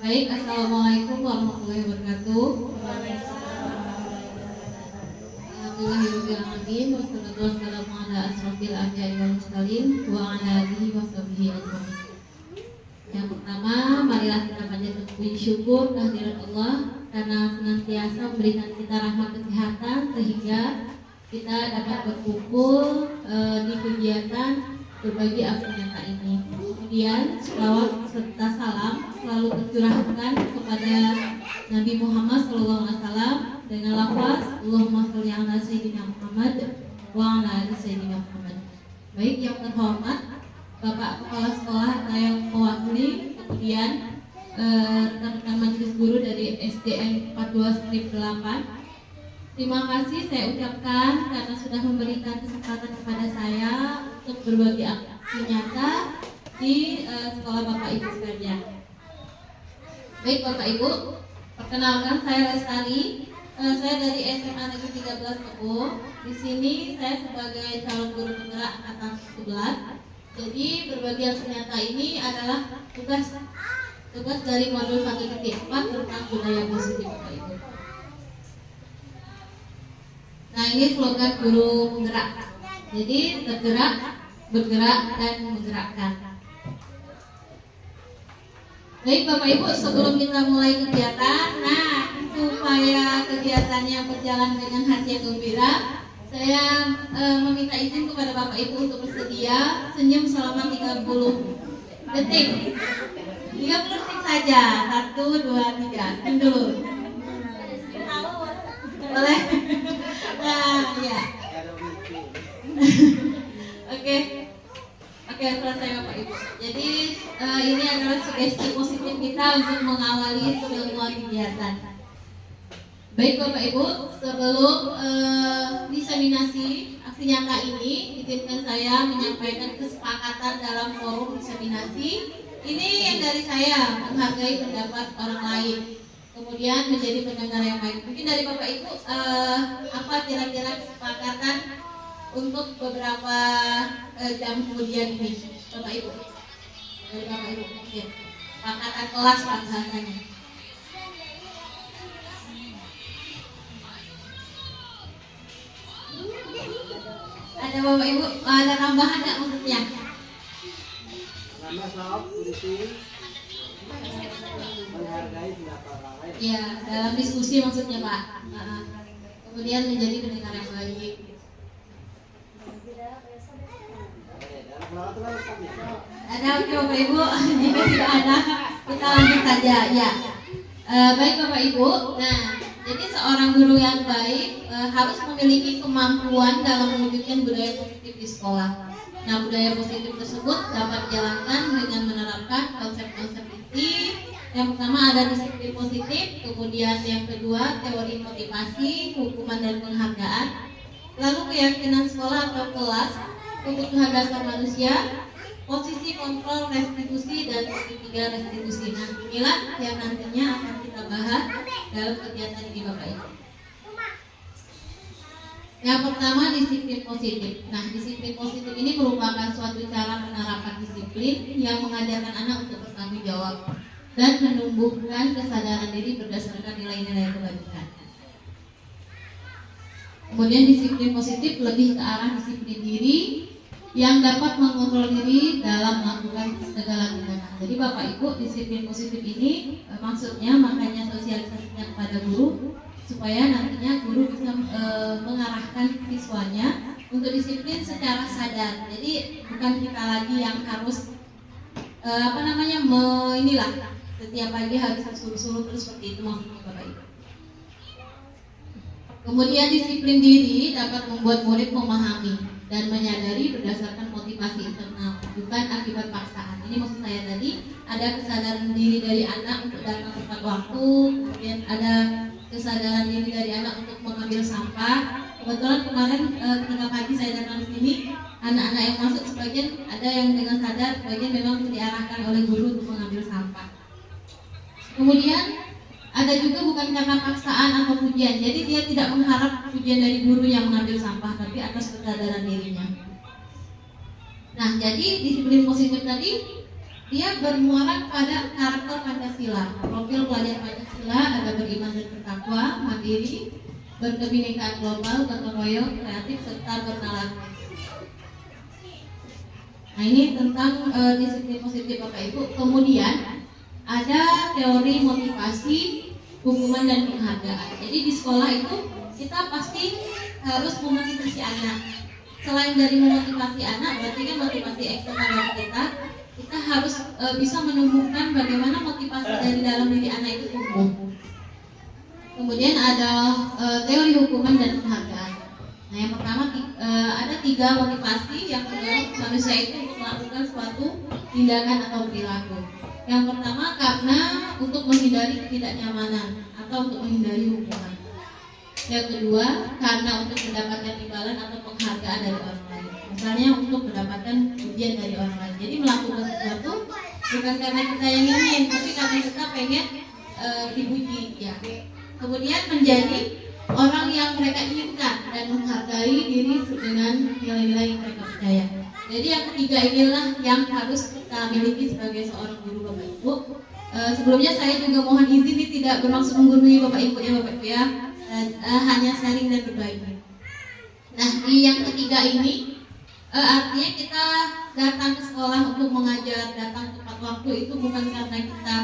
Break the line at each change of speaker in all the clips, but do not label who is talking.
Baik, assalamualaikum warahmatullahi wabarakatuh. Alhamdulillahirobbilalamin, wassalatu wassalamu ala asrofil anbiya'i wal mursalin wa ala alihi wa sahbihi ajmain. Yang pertama, marilah kita panjatkan puji syukur kehadirat Allah karena senantiasa memberikan kita rahmat kesehatan sehingga kita dapat berkumpul di kegiatan berbagi aksi nyata ini. Kemudian selawat serta salam selalu tercurahkan kepada Nabi Muhammad SAW dengan lafaz Allahumma sholli ala sayyidina Muhammad wa ala ali sayyidina Muhammad. Baik, yang terhormat Bapak Kepala Sekolah yang mewakili, kemudian rekan-rekan majelis guru dari SDN 42-8. Terima kasih saya ucapkan karena sudah memberikan kesempatan kepada saya untuk berbagi aksi nyata di sekolah Bapak Ibu sekalian. Baik Bapak Ibu, perkenalkan saya Lestari. Saya dari SMA Negeri 13 Tebo. Di sini saya sebagai calon guru penggerak angkatan 11. Jadi berbagi aksi nyata ini adalah tugas dari modul 1.4 tentang budaya positif Bapak Ibu. Nah, ini slogan guru penggerak. Jadi tergerak, bergerak, dan menggerakkan. Baik Bapak Ibu, sebelum kita mulai kegiatan, supaya kegiatannya berjalan dengan hati yang gembira, saya meminta izin kepada Bapak Ibu untuk bersedia senyum selama 30 detik. 30 detik saja. 1, 2, 3. Senyum dulu. Boleh? Nah, ya. Oke, selesai Bapak Ibu. Jadi ini adalah sugesti positif kita untuk mengawali semua kegiatan. Baik Bapak Ibu, sebelum diseminasi aksi nyata ini, izinkan saya menyampaikan kesepakatan dalam forum diseminasi. Ini yang dari saya, menghargai pendapat orang lain, kemudian menjadi pendengar yang baik. Mungkin dari Bapak Ibu, apa kira-kira kesepakatan untuk beberapa jam kemudian ini, Bapak Ibu? Dari Bapak Ibu, mungkin kesepakatan kelas bahasanya. Ada Bapak Ibu, ada tambahan nggak maksudnya? Ya, dalam diskusi maksudnya Pak. Kemudian menjadi pendengar yang baik. Ada Bapak Ibu? Jika tidak ada, kita lanjut saja. Ya, baik Bapak Ibu. Nah, jadi seorang guru yang baik harus memiliki kemampuan dalam mewujudkan budaya positif di sekolah. Nah, budaya positif tersebut dapat dijalankan dengan menerapkan konsep-konsep inti. Yang pertama ada disiplin positif, kemudian yang kedua teori motivasi, hukuman dan penghargaan, lalu keyakinan sekolah atau kelas, kebutuhan dasar manusia, posisi kontrol restitusi, dan ketiga restitusi. Nah, inilah yang nantinya akan kita bahas dalam kegiatan ini Bapak Ibu. Yang pertama disiplin positif. Nah, disiplin positif ini merupakan suatu cara penerapan disiplin yang mengajarkan anak untuk bertanggung jawab dan menumbuhkan kesadaran diri berdasarkan nilai-nilai kebajikan. Kemudian disiplin positif lebih ke arah disiplin diri yang dapat mengontrol diri dalam melakukan segala tindakan. Jadi Bapak Ibu, disiplin positif ini maksudnya makanya sosialisasinya kepada guru supaya nantinya guru bisa mengarahkan siswanya untuk disiplin secara sadar. Jadi bukan kita lagi yang harus inilah setiap pagi harus suruh-suruh terus seperti itu maksudnya Bapak Ibu. Kemudian disiplin diri dapat membuat murid memahami dan menyadari berdasarkan motivasi internal, bukan akibat paksaan. Ini maksud saya tadi, ada kesadaran diri dari anak untuk datang tepat waktu, kemudian ada kesadaran diri dari anak untuk mengambil sampah. Kebetulan kemarin ketika pagi saya datang ke sini, anak-anak yang masuk sebagian ada yang dengan sadar, sebagian memang diarahkan oleh guru untuk mengambil sampah. Kemudian ada juga bukan karena paksaan atau pujian, jadi dia tidak mengharap pujian dari guru yang mengambil sampah, tapi atas kesadaran dirinya. Nah, jadi disiplin positif tadi dia bermuara pada karakter Pancasila, dan bertakwa, mandiri, berkebinekaan global, gotong royong, kreatif, serta bernalar. Nah ini tentang disiplin positif Bapak Ibu. Kemudian ada teori motivasi, hukuman dan penghargaan. Jadi di sekolah itu kita pasti harus memotivasi anak. Selain dari memotivasi anak, berarti kan motivasi eksternal dari kita harus bisa menumbuhkan bagaimana motivasi dari dalam diri anak itu tumbuh. Kemudian ada teori hukuman dan penghargaan. Nah yang pertama ada 3 motivasi yang mendorong manusia itu untuk melakukan suatu tindakan atau perilaku. Yang pertama karena untuk menghindari ketidaknyamanan atau untuk menghindari hukuman. Yang kedua karena untuk mendapatkan imbalan atau penghargaan dari orang lain. Misalnya untuk mendapatkan pujian dari orang lain. Jadi melakukan sesuatu bukan karena kita yang ingin, tapi karena kita pengen dipuji. Ya. Kemudian menjadi orang yang mereka inginkan dan menghargai diri dengan nilai-nilai yang mereka percaya. Jadi yang ketiga inilah yang harus kita miliki sebagai seorang guru Bapak Ibu. Sebelumnya saya juga mohon izin ini tidak bermaksud menggurui Bapak Ibu ya. Hanya sharing dan berbagi. Nah di yang ketiga ini artinya kita datang ke sekolah untuk mengajar, datang tepat waktu itu bukan karena kita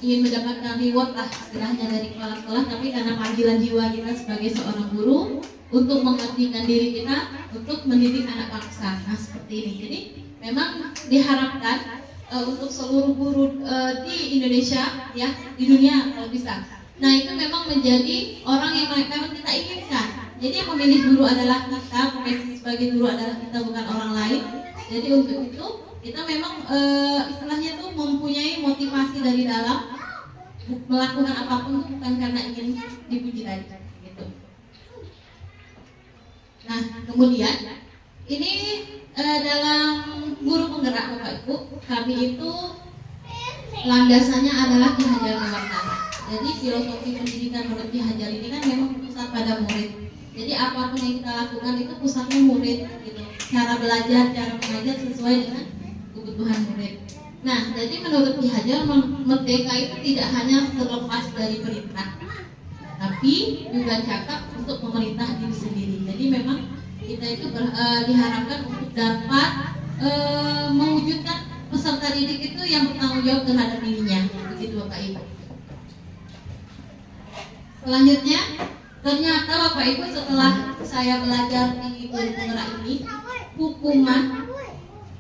ingin mendapatkan reward lah istilahnya dari kepala sekolah, tapi karena panggilan jiwa kita sebagai seorang guru untuk mengabdikan diri kita untuk mendidik anak bangsa. Nah seperti ini. Jadi memang diharapkan untuk seluruh guru di Indonesia ya, di dunia kalau bisa. Nah itu memang menjadi orang yang memang kita inginkan. Jadi yang memilih guru adalah kita, profesi sebagai guru adalah kita, bukan orang lain. Jadi untuk itu kita memang istilahnya tuh mempunyai motivasi dari dalam melakukan apapun bukan karena ingin dipuji tadi gitu. Nah kemudian ini dalam guru penggerak Bapak Ibu, kami itu landasannya adalah Ki Hajar Dewantara. Jadi filosofi pendidikan menurut Ki Hajar ini kan memang pusat pada murid. Jadi apapun yang kita lakukan itu pusatnya murid gitu. Cara belajar, cara mengajar sesuai dengan kebutuhan murid. Nah, jadi menurut Ki Hajar merdeka itu tidak hanya terlepas dari perintah, tapi juga cakap untuk memerintah diri sendiri. Jadi memang kita itu diharapkan untuk dapat mewujudkan peserta didik itu yang bertanggung jawab terhadap dirinya. Begitu Bapak Ibu. Selanjutnya, ternyata Bapak Ibu setelah saya belajar di guru penggerak ini, hukuman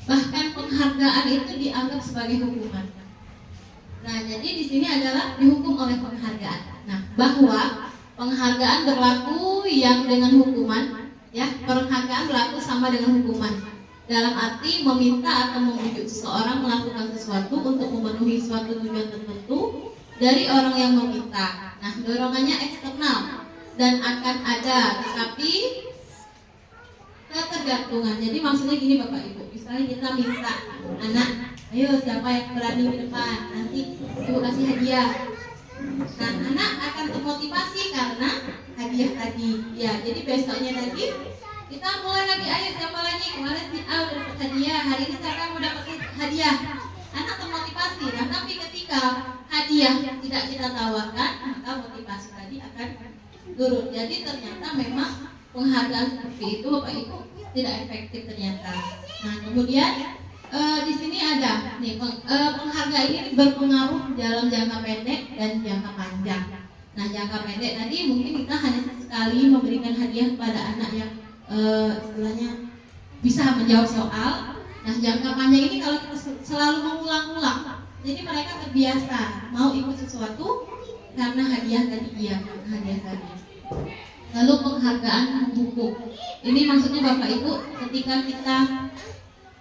bahkan penghargaan itu dianggap sebagai hukuman. Nah, jadi di sini adalah dihukum oleh penghargaan. Nah, bahwa penghargaan berlaku yang dengan hukuman, ya, penghargaan berlaku sama dengan hukuman. Dalam arti meminta atau membujuk seseorang melakukan sesuatu untuk memenuhi suatu tujuan tertentu dari orang yang meminta. Nah, dorongannya eksternal dan akan ada, tetapi ketergantungan. Jadi maksudnya gini Bapak Ibu, misalnya kita minta anak, ayo siapa yang berani di depan, nanti ibu kasih hadiah. Nah anak akan termotivasi karena hadiah tadi. Ya jadi besoknya lagi kita mulai lagi, ayo siapa lagi, kemarin si A udah dapat hadiah, hari ini siapa yang mau dapat hadiah. Anak termotivasi. Nah tapi ketika hadiah tidak kita tawarkan, maka motivasi tadi akan turun. Jadi ternyata memang penghargaan seperti itu Bapak Ibu tidak efektif ternyata. Nah kemudian di sini ada nih penghargaan ini berpengaruh dalam jangka pendek dan jangka panjang. Nah jangka pendek tadi mungkin kita hanya sekali memberikan hadiah kepada anak yang istilahnya bisa menjawab soal. Nah jangka panjang ini kalau kita selalu mengulang-ulang, jadi mereka terbiasa mau ikut sesuatu karena hadiah tadi, hadiah tadi. Lalu penghargaan hukum. Ini maksudnya Bapak Ibu ketika kita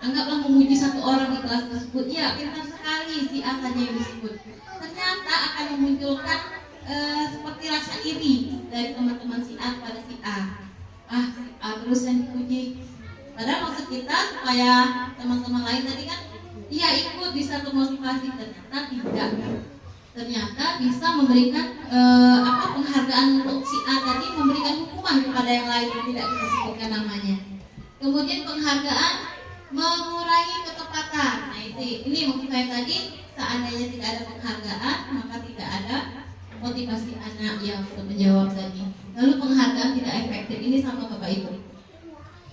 anggaplah memuji satu orang di kelas tersebut, ya pintar sekali si A saja yang disebut. Ternyata akan memunculkan seperti rasa iri dari teman-teman si A pada si A. Si A terus yang dipuji. Padahal maksud kita supaya teman-teman lain tadi kan iya ikut, bisa termotivasi. Ternyata tidak. Ternyata bisa memberikan penghargaan untuk si A tadi, memberikan hukuman kepada yang lain yang tidak kita sebutkan namanya. Kemudian penghargaan mengurangi ketepatan. Nah ini maksud saya tadi, seandainya tidak ada penghargaan maka tidak ada motivasi anak yang untuk menjawab tadi. Lalu penghargaan tidak efektif ini sama Bapak Ibu.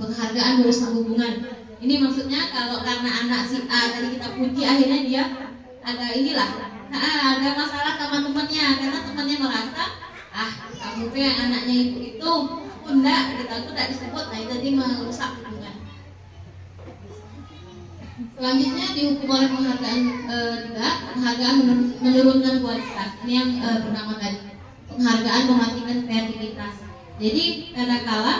Penghargaan merusak hubungan. Ini maksudnya kalau karena anak si A tadi kita puji, akhirnya dia ada masalah sama temannya karena temannya merasa kamu tuh yang anaknya itu enggak, aku tidak disebut. Nah itu tadi merusak hubungan. Selanjutnya dihukum oleh penghargaan juga, penghargaan menurunkan kualitas. Ini yang pertama tadi, penghargaan mematikan kreativitas. Jadi kadang-kala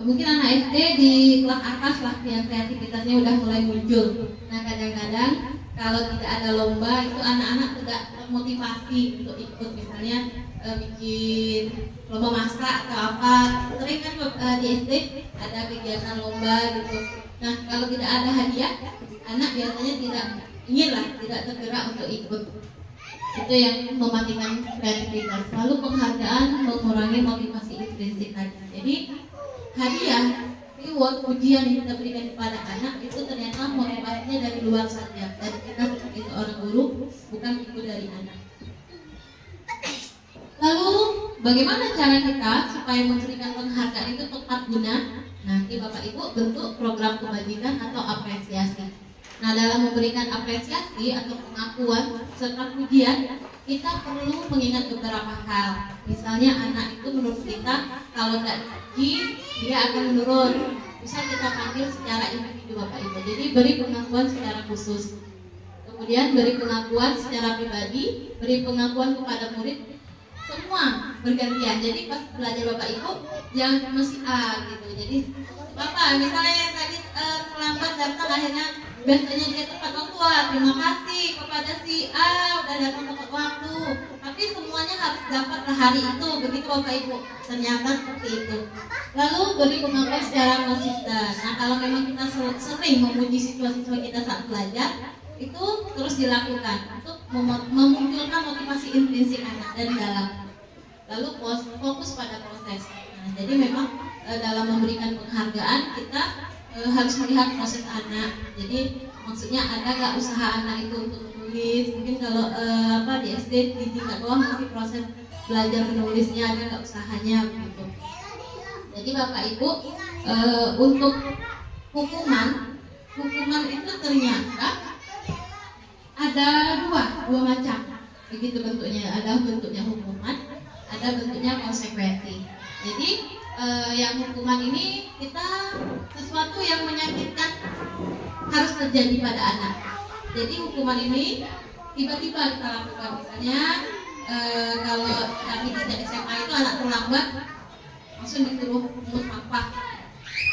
mungkin anak SD di kelas atas lah yang kreativitasnya udah mulai muncul. Nah kadang-kadang kalau tidak ada lomba itu anak-anak tidak termotivasi untuk ikut, misalnya bikin lomba masak atau apa. Sering kan di SD ada kegiatan lomba gitu. Nah kalau tidak ada hadiah, anak biasanya tidak tergerak untuk ikut. Itu yang mematikan kreativitas. Lalu penghargaan mengurangi motivasi intrinsik tadi. Jadi hadiah, reward, ujian yang kita berikan kepada anak itu ternyata motivasinya dari luar saja, dari kita sebagai seorang guru, bukan itu dari anak. Lalu bagaimana cara kita supaya memberikan penghargaan itu tepat guna? Nanti Bapak Ibu bentuk program kebajikan atau apresiasi. Nah dalam memberikan apresiasi atau pengakuan serta pujian, kita perlu mengingat beberapa hal. Misalnya anak itu menurut kita kalau tidak dipuji dia akan menurun. Bisa kita panggil secara individu Bapak Ibu. Jadi beri pengakuan secara khusus. Kemudian beri pengakuan secara pribadi, beri pengakuan kepada murid. Semua bergantian. Jadi pas belajar Bapak Ibu yang mesti gitu. Jadi Bapak misalnya yang tadi terlambat datang akhirnya biasanya dia tepat waktu, terima kasih kepada si A udah datang tepat waktu. Tapi semuanya harus dapat hari itu, begitu Bapak Ibu. Ternyata seperti itu. Lalu beri pengakuan secara konsisten. Nah kalau memang kita sering memuji siswa-siswa kita saat belajar, itu terus dilakukan untuk memunculkan motivasi intrinsik anak dari dalam. Lalu fokus pada proses. Nah, jadi memang dalam memberikan penghargaan kita harus melihat proses anak. Jadi maksudnya ada nggak usaha anak itu untuk menulis? Mungkin kalau di SD di tingkat bawah masih proses belajar menulisnya, ada nggak usahanya begitu. Jadi Bapak Ibu untuk hukuman itu ternyata ada dua macam, begitu bentuknya. Ada bentuknya hukuman, ada bentuknya konsekuensi. Jadi yang hukuman ini kita sesuatu yang menyakitkan harus terjadi pada anak. Jadi hukuman ini tiba-tiba kita lakukan. Misalnya kalau kami di SMA itu anak terlambat langsung disuruh pungut sampah.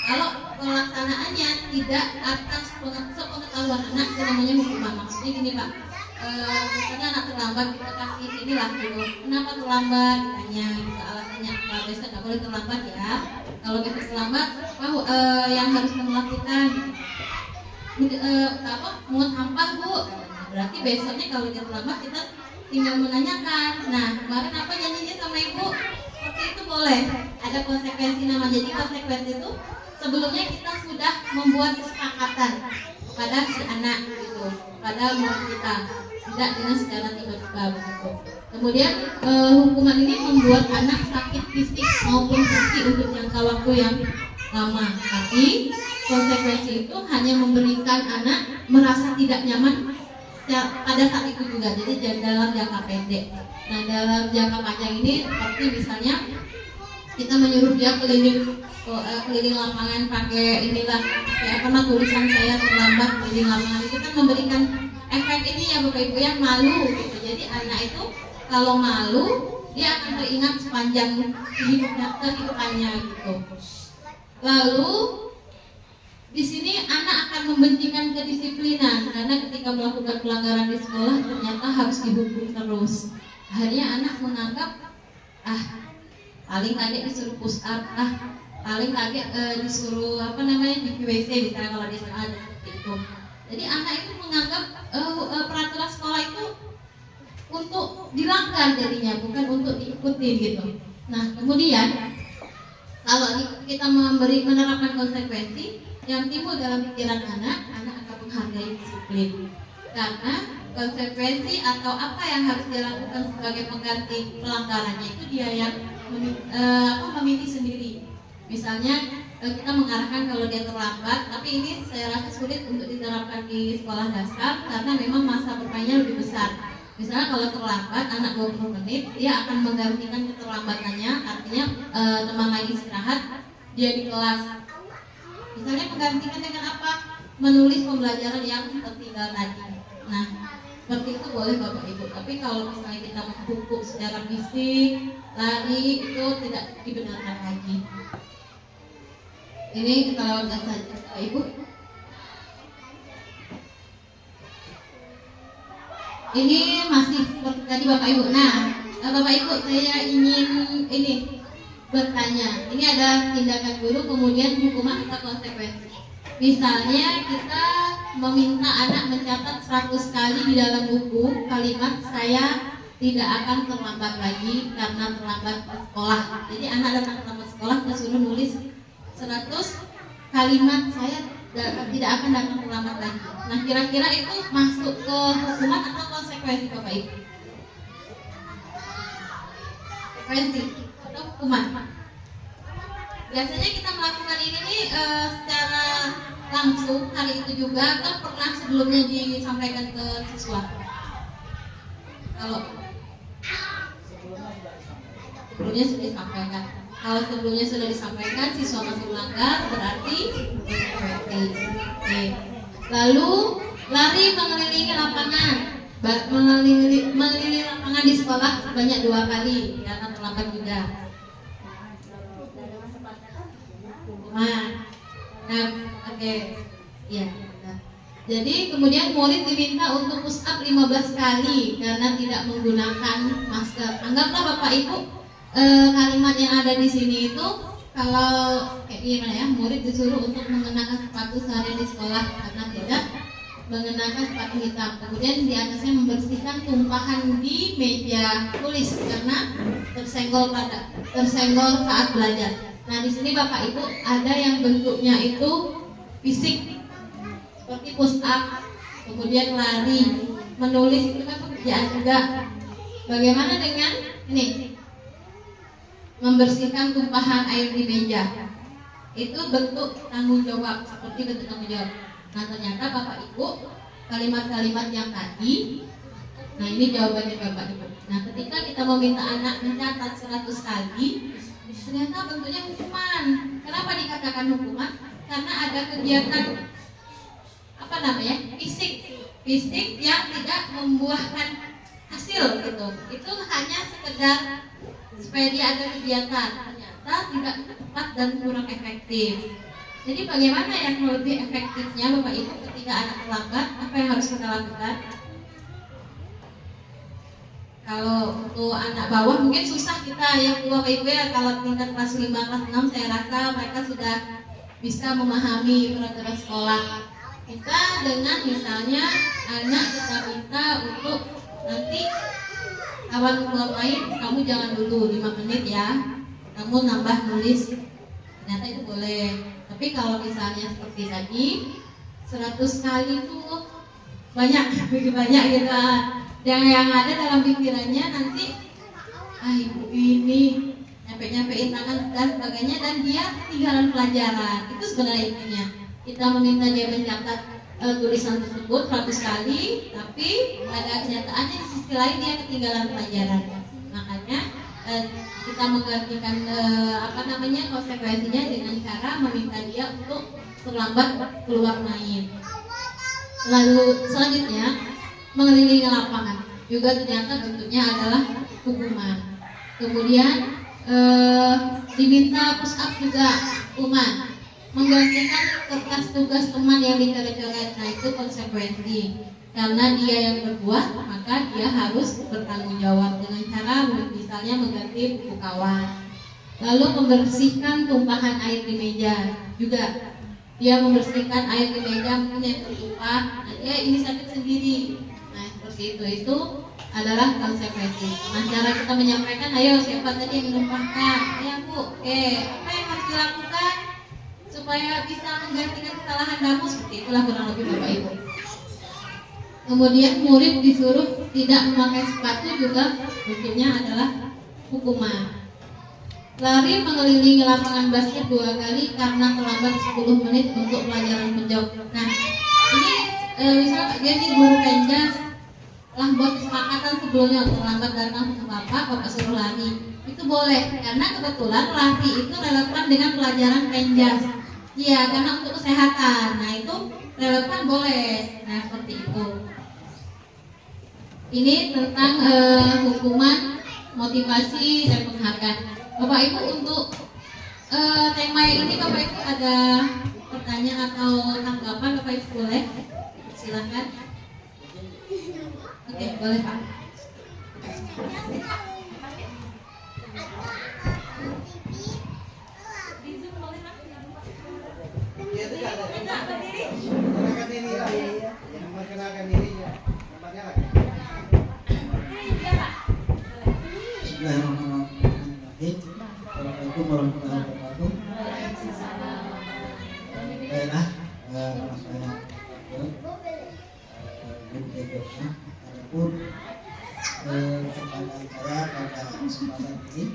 Kalau pelaksanaannya tidak atas sepengetahuan anak, itu namanya hukuman. Maksudnya gini Pak, misalnya anak terlambat kita kasih inilah dulu, kenapa terlambat, ditanya gitu alasannya apa, besok nggak boleh terlambat ya. Kalau besok terlambat, yang harus kamu lakukan pungut sampah Bu. Berarti besoknya kalau dia terlambat kita tinggal menanyakan, nah kemarin apa janjinya sama ibu, seperti itu boleh. Ada konsekuensi nama. Jadi konsekuensi itu sebelumnya kita sudah membuat kesepakatan pada si anak gitu, pada murid kita, tidak dengan secara tiba-tiba begitu. Kemudian hukuman ini membuat anak sakit fisik maupun psikis untuk jangka waktu yang lama. Tapi konsekuensi itu hanya memberikan anak merasa tidak nyaman pada saat itu juga. Jadi dalam jangka pendek. Nah dalam jangka panjang ini seperti misalnya kita menyuruh dia keliling lapangan pakai inilah tulisan saya terlambat keliling lapangan, itu kan memberikan efek ini ya Bapak Ibu yang malu gitu. Jadi anak itu kalau malu dia akan teringat sepanjang kehidupannya gitu. Lalu di sini anak akan membencikan kedisiplinan karena ketika melakukan pelanggaran di sekolah ternyata harus dihukum terus. Akhirnya anak menganggap paling kaget disuruh push up, paling kaget disuruh di WC misalnya kalau di sekolah ada seperti itu. Jadi anak itu menganggap peraturan sekolah itu untuk dilanggar jadinya, bukan untuk diikuti gitu. Nah kemudian kalau kita menerapkan konsekuensi yang timbul dalam pikiran anak akan menghargai disiplin. Karena konsekuensi atau apa yang harus dilakukan sebagai pengganti pelanggarannya itu dia yang memilih sendiri. Misalnya kita mengarahkan kalau dia terlambat, tapi ini saya rasa sulit untuk diterapkan di sekolah dasar karena memang masa bermainnya lebih besar. Misalnya kalau terlambat anak 20 menit, dia akan menggantikan keterlambatannya, artinya teman lagi istirahat, dia di kelas. Misalnya menggantikan dengan apa? Menulis pembelajaran yang tertinggal tadi. Nah, seperti itu boleh Bapak Ibu. Tapi kalau misalnya kita menghukum secara fisik, lari itu tidak dibenarkan lagi. Ini kita lewatkan saja Bapak Ibu. Ini masih seperti tadi Bapak Ibu. Nah, Bapak Ibu saya ingin bertanya. Ini ada tindakan guru kemudian hukuman atau konsekuensi. Misalnya kita meminta anak mencatat 100 kali di dalam buku kalimat saya tidak akan terlambat lagi karena terlambat ke sekolah. Jadi anak datang terlambat sekolah, kita suruh nulis 100 kalimat saya tidak akan datang terlambat lagi. Nah, kira-kira itu masuk ke hukuman atau konsekuensi Bapak Ibu? Konsekuensi atau hukuman? Biasanya kita melakukan ini secara langsung hari itu juga atau pernah sebelumnya disampaikan ke siswa? Kalau sebelumnya sudah disampaikan. Kalau sebelumnya sudah disampaikan, siswa masih melanggar, berarti oke. Lalu lari mengelilingi lapangan, mengelilingi lapangan di sekolah sebanyak 2 kali karena terlambat juga. Oke. Ya. Jadi kemudian murid diminta untuk push up 15 kali karena tidak menggunakan masker. Anggaplah Bapak Ibu kalimat yang ada di sini itu kalau kayak gimana ya, murid disuruh untuk mengenakan sepatu sehari di sekolah karena tidak mengenakan sepatu hitam. Kemudian di atasnya membersihkan tumpahan di meja tulis karena tersenggol saat belajar. Nah, di sini Bapak Ibu ada yang bentuknya itu fisik seperti push up, kemudian lari, menulis itu kan pekerjaan juga. Bagaimana dengan ini? Membersihkan tumpahan air di meja. Itu bentuk tanggung jawab, seperti bentuk tanggung jawab. Nah, ternyata Bapak Ibu kalimat-kalimat yang tadi, nah ini jawabannya Bapak Ibu. Nah, ketika kita meminta anak mencatat 100 kali, ternyata bentuknya hukuman. Kenapa dikatakan hukuman? Karena ada kegiatan fisik yang tidak membuahkan hasil gitu. Itu hanya sekedar supaya dia ada kegiatan, ternyata tidak tepat dan kurang efektif. Jadi bagaimana yang lebih efektifnya Bapak Ibu ketika anak terlambat? Apa yang harus kita lakukan? Kalau untuk anak bawah mungkin susah kita yang Bapak Ibu ya, kalau tingkat kelas 5, kelas 6 saya rasa mereka sudah bisa memahami peraturan sekolah. Kita dengan misalnya anak kita minta untuk nanti awal main kamu jangan dulu 5 menit ya, kamu nambah nulis, ternyata itu boleh. Tapi kalau misalnya seperti tadi 100 kali itu banyak gitu. Yang ada dalam pikirannya nanti ibu ini nyampe-nyampein tangan dan sebagainya, dan dia ketinggalan pelajaran. Itu sebenarnya intinya. Kita meminta dia mencatat tulisan tersebut 100 kali, tapi pada kenyataannya di sisi lain dia ketinggalan pelajaran. Makanya kita menggantikan konsekuensinya dengan cara meminta dia untuk terlambat keluar main. Lalu selanjutnya mengelilingi lapangan juga ternyata bentuknya adalah hukuman. Kemudian diminta push up juga hukuman. Menggantikan kertas tugas teman yang dicoret-coret, nah itu konsekuensi. Karena dia yang berbuat, maka dia harus bertanggung jawab dengan cara misalnya mengganti buku kawan. Lalu membersihkan tumpahan air di meja juga. Dia membersihkan air di meja mungkin yang tertumpah, nah dia inisiatif sendiri. Nah seperti itu adalah konsekuensi. Nah cara kita menyampaikan, ayo siapa tadi yang menumpahkan? Ya Bu, apa yang harus dilakukan supaya bisa menggantikan kesalahan kamu? Seperti itulah kurang lebih Bapak Ibu. Kemudian murid disuruh tidak memakai sepatu juga hukumnya adalah hukuman. Lari mengelilingi lapangan basket 2 kali karena terlambat 10 menit untuk pelajaran menjawab. Nah, ini misalnya dia nih guru penjas lah buat kesepakatan sebelumnya untuk terlambat datang ke bapak suruh lari. Itu boleh karena kebetulan lari itu relevan dengan pelajaran penjas. Iya, karena untuk kesehatan. Nah, itu relevan boleh. Nah, seperti itu. Ini tentang hukuman, motivasi dan penghargaan. Bapak Ibu, untuk tema ini Bapak Ibu ada pertanyaan atau tanggapan? Bapak Ibu boleh silakan. Oke, boleh Pak.
Assalamualaikum warahmatullahi wabarakatuh. Baiklah, saya adapun pertanyaan saya pada kesempatan ini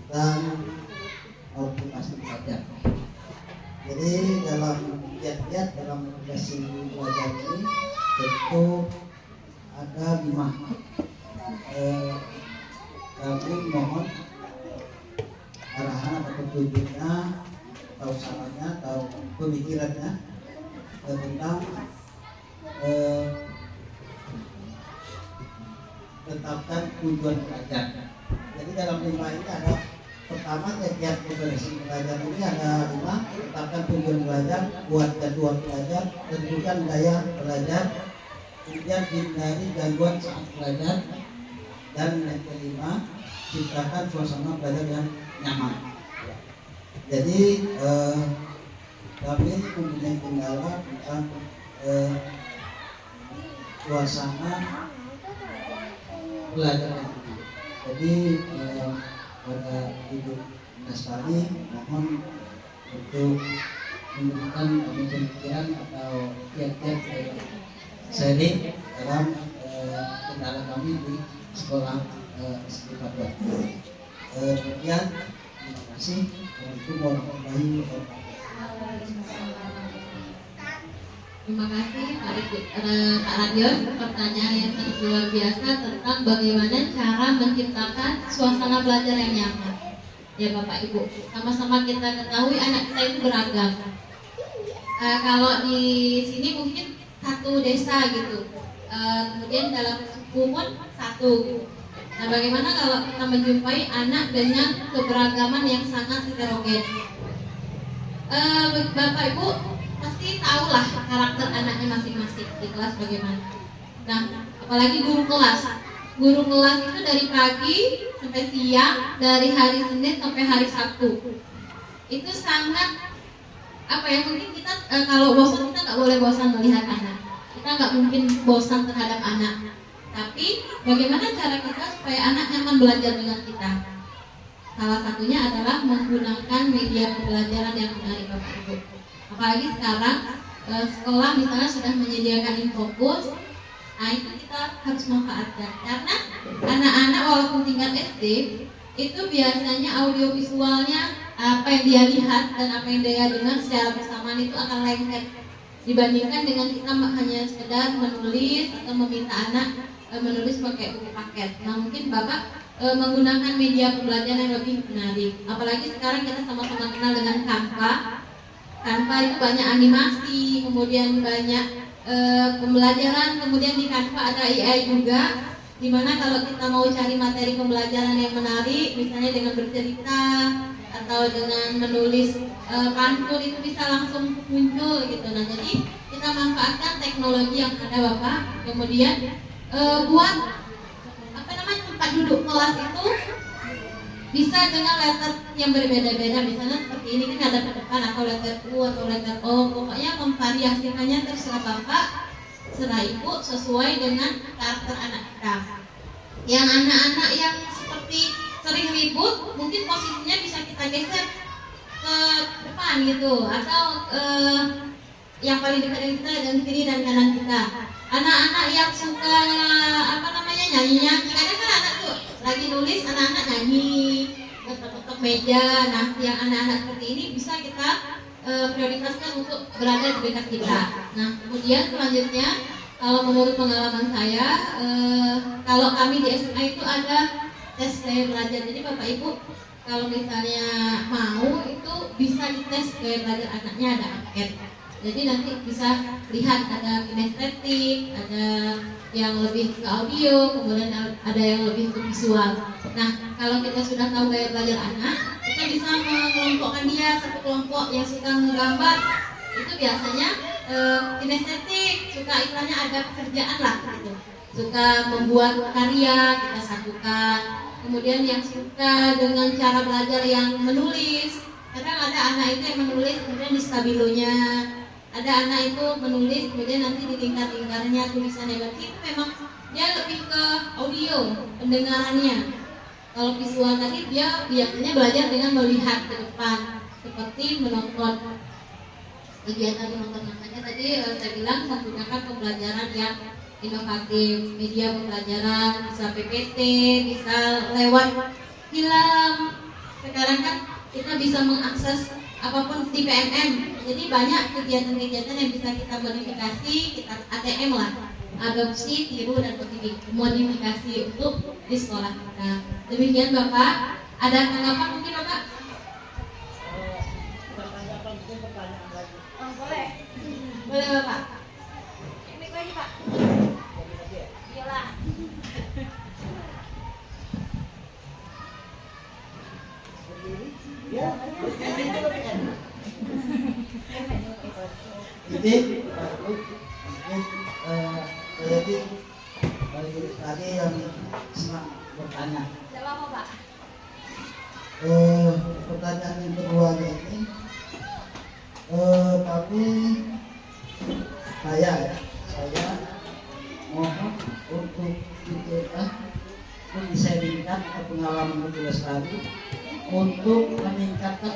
tentang motivasi belajar. Jadi dalam kiat-kiat dalam motivasi belajar ini tentu ada 5. Kami mohon arahan atau petunjuknya atau sarannya atau pemikirannya tentang tetapkan tujuan belajar. Jadi dalam 5 ini ada pertama kiat motivasi belajar ini ada 5. Tetapkan tujuan belajar, buat jadwal belajar, tentukan gaya belajar, kemudian hindari gangguan saat belajar, dan yang kelima, ciptakan suasana belajar yang nyaman. Jadi kami mempunyai kendala tentang suasana belajar yang nyaman. Jadi pada Ibu Lestari mohon untuk memberikan pemikiran atau kiat-kiat sharing dalam kendala kami di sekolah Istiqamah. Demikian, terima kasih. Assalamualaikum warahmatullahi wabarakatuh.
Terima kasih Pak Radion. Pertanyaan yang sangat luar biasa tentang bagaimana cara menciptakan suasana belajar yang nyaman. Ya Bapak Ibu, sama-sama kita ketahui anak kita itu beragam. Kalau di sini mungkin satu desa gitu. Kemudian dalam suku pun satu. Nah, bagaimana kalau kita menjumpai anak dengan keberagaman yang sangat heterogen? Bapak Ibu pasti tahulah karakter anaknya masing-masing di kelas bagaimana. Nah, apalagi guru kelas. Guru kelas itu dari pagi sampai siang, dari hari Senin sampai hari Sabtu. Itu sangat mungkin kita kalau bosan kita nggak boleh bosan melihat anak. Kita nggak mungkin bosan terhadap anak. Tapi bagaimana cara kita supaya anak nyaman belajar dengan kita? Salah satunya adalah menggunakan media pembelajaran yang menarik Bapak Ibu. Apalagi sekarang sekolah misalnya sudah menyediakan infocus. Nah, itu kita harus manfaatkan karena anak-anak walaupun tingkat SD itu biasanya audiovisualnya apa yang dia lihat dan apa yang dia dengar secara bersamaan itu akan lengket dibandingkan dengan kita hanya sekedar menulis atau meminta anak menulis pakai buku paket. Nah, mungkin Bapak menggunakan media pembelajaran yang lebih menarik. Apalagi sekarang kita sama-sama kenal dengan Canva. Canva itu banyak animasi, kemudian banyak pembelajaran, kemudian di Canva ada AI juga. Dimana kalau kita mau cari materi pembelajaran yang menarik, misalnya dengan bercerita atau dengan menulis pantun itu bisa langsung muncul gitu. Nah, jadi kita manfaatkan teknologi yang ada Bapak. Kemudian buat tempat duduk kelas itu bisa dengan letter yang berbeda-beda. Misalnya seperti ini kan ada ke depan atau letter U atau letter O. Pokoknya memvariasikannya terserah Bapak, terserah Ibu sesuai dengan karakter anak kita. Yang anak-anak yang seperti sering ribut, mungkin posisinya bisa kita geser ke depan gitu, atau yang paling dekat dengan kita, dengan kiri dan kanan kita. Anak-anak yang suka nyanyi-nyanyi, kadang kan anak tuh lagi nulis, anak-anak nyanyi, ketok-ketok meja. Nah, yang anak-anak seperti ini bisa kita prioritaskan untuk berada di dekat kita. Nah, kemudian selanjutnya, kalau menurut pengalaman saya, kalau kami di SMA itu ada tes gaya belajar. Jadi Bapak Ibu kalau misalnya mau itu bisa dites gaya belajar anaknya, ada angket. Jadi nanti bisa lihat ada kinestetik, ada yang lebih ke audio, kemudian ada yang lebih ke visual. Nah, kalau kita sudah tahu gaya belajar anak, kita bisa mengelompokkan dia satu kelompok yang suka menggambar. Itu biasanya kinestetik, suka istilahnya ada pekerjaan lah gitu. Suka membuat karya, kita satukan. Kemudian yang suka dengan cara belajar yang menulis, kadang ada anak itu yang menulis kemudian di stabilonya, ada anak itu menulis kemudian nanti di tingkat-tingkatnya tulisan hebat. Itu memang dia lebih ke audio pendengarannya. Kalau visual tadi dia biasanya belajar dengan melihat ke depan, seperti menonton. Kegiatan menonton makanya tadi saya bilang menggunakan pembelajaran yang inovatif, media pembelajaran, bisa PPT, bisa lewat film. Sekarang kan kita bisa mengakses apapun di PMM. Jadi banyak kegiatan-kegiatan yang bisa kita modifikasi, kita ATM lah, adopsi, tiru dan modifikasi untuk di sekolah kita. Demikian Bapak. Ada tanggapan mungkin Bapak?
Boleh.
Boleh Bapak.
Ini lagi Pak. Iyalah.
Jadi jadi tadi yang senang bertanya.
Jawab apa Pak?
Pertanyaan yang kedua ini, tapi saya mohon untuk kita disaringkan pengalaman bertugas tadi untuk meningkatkan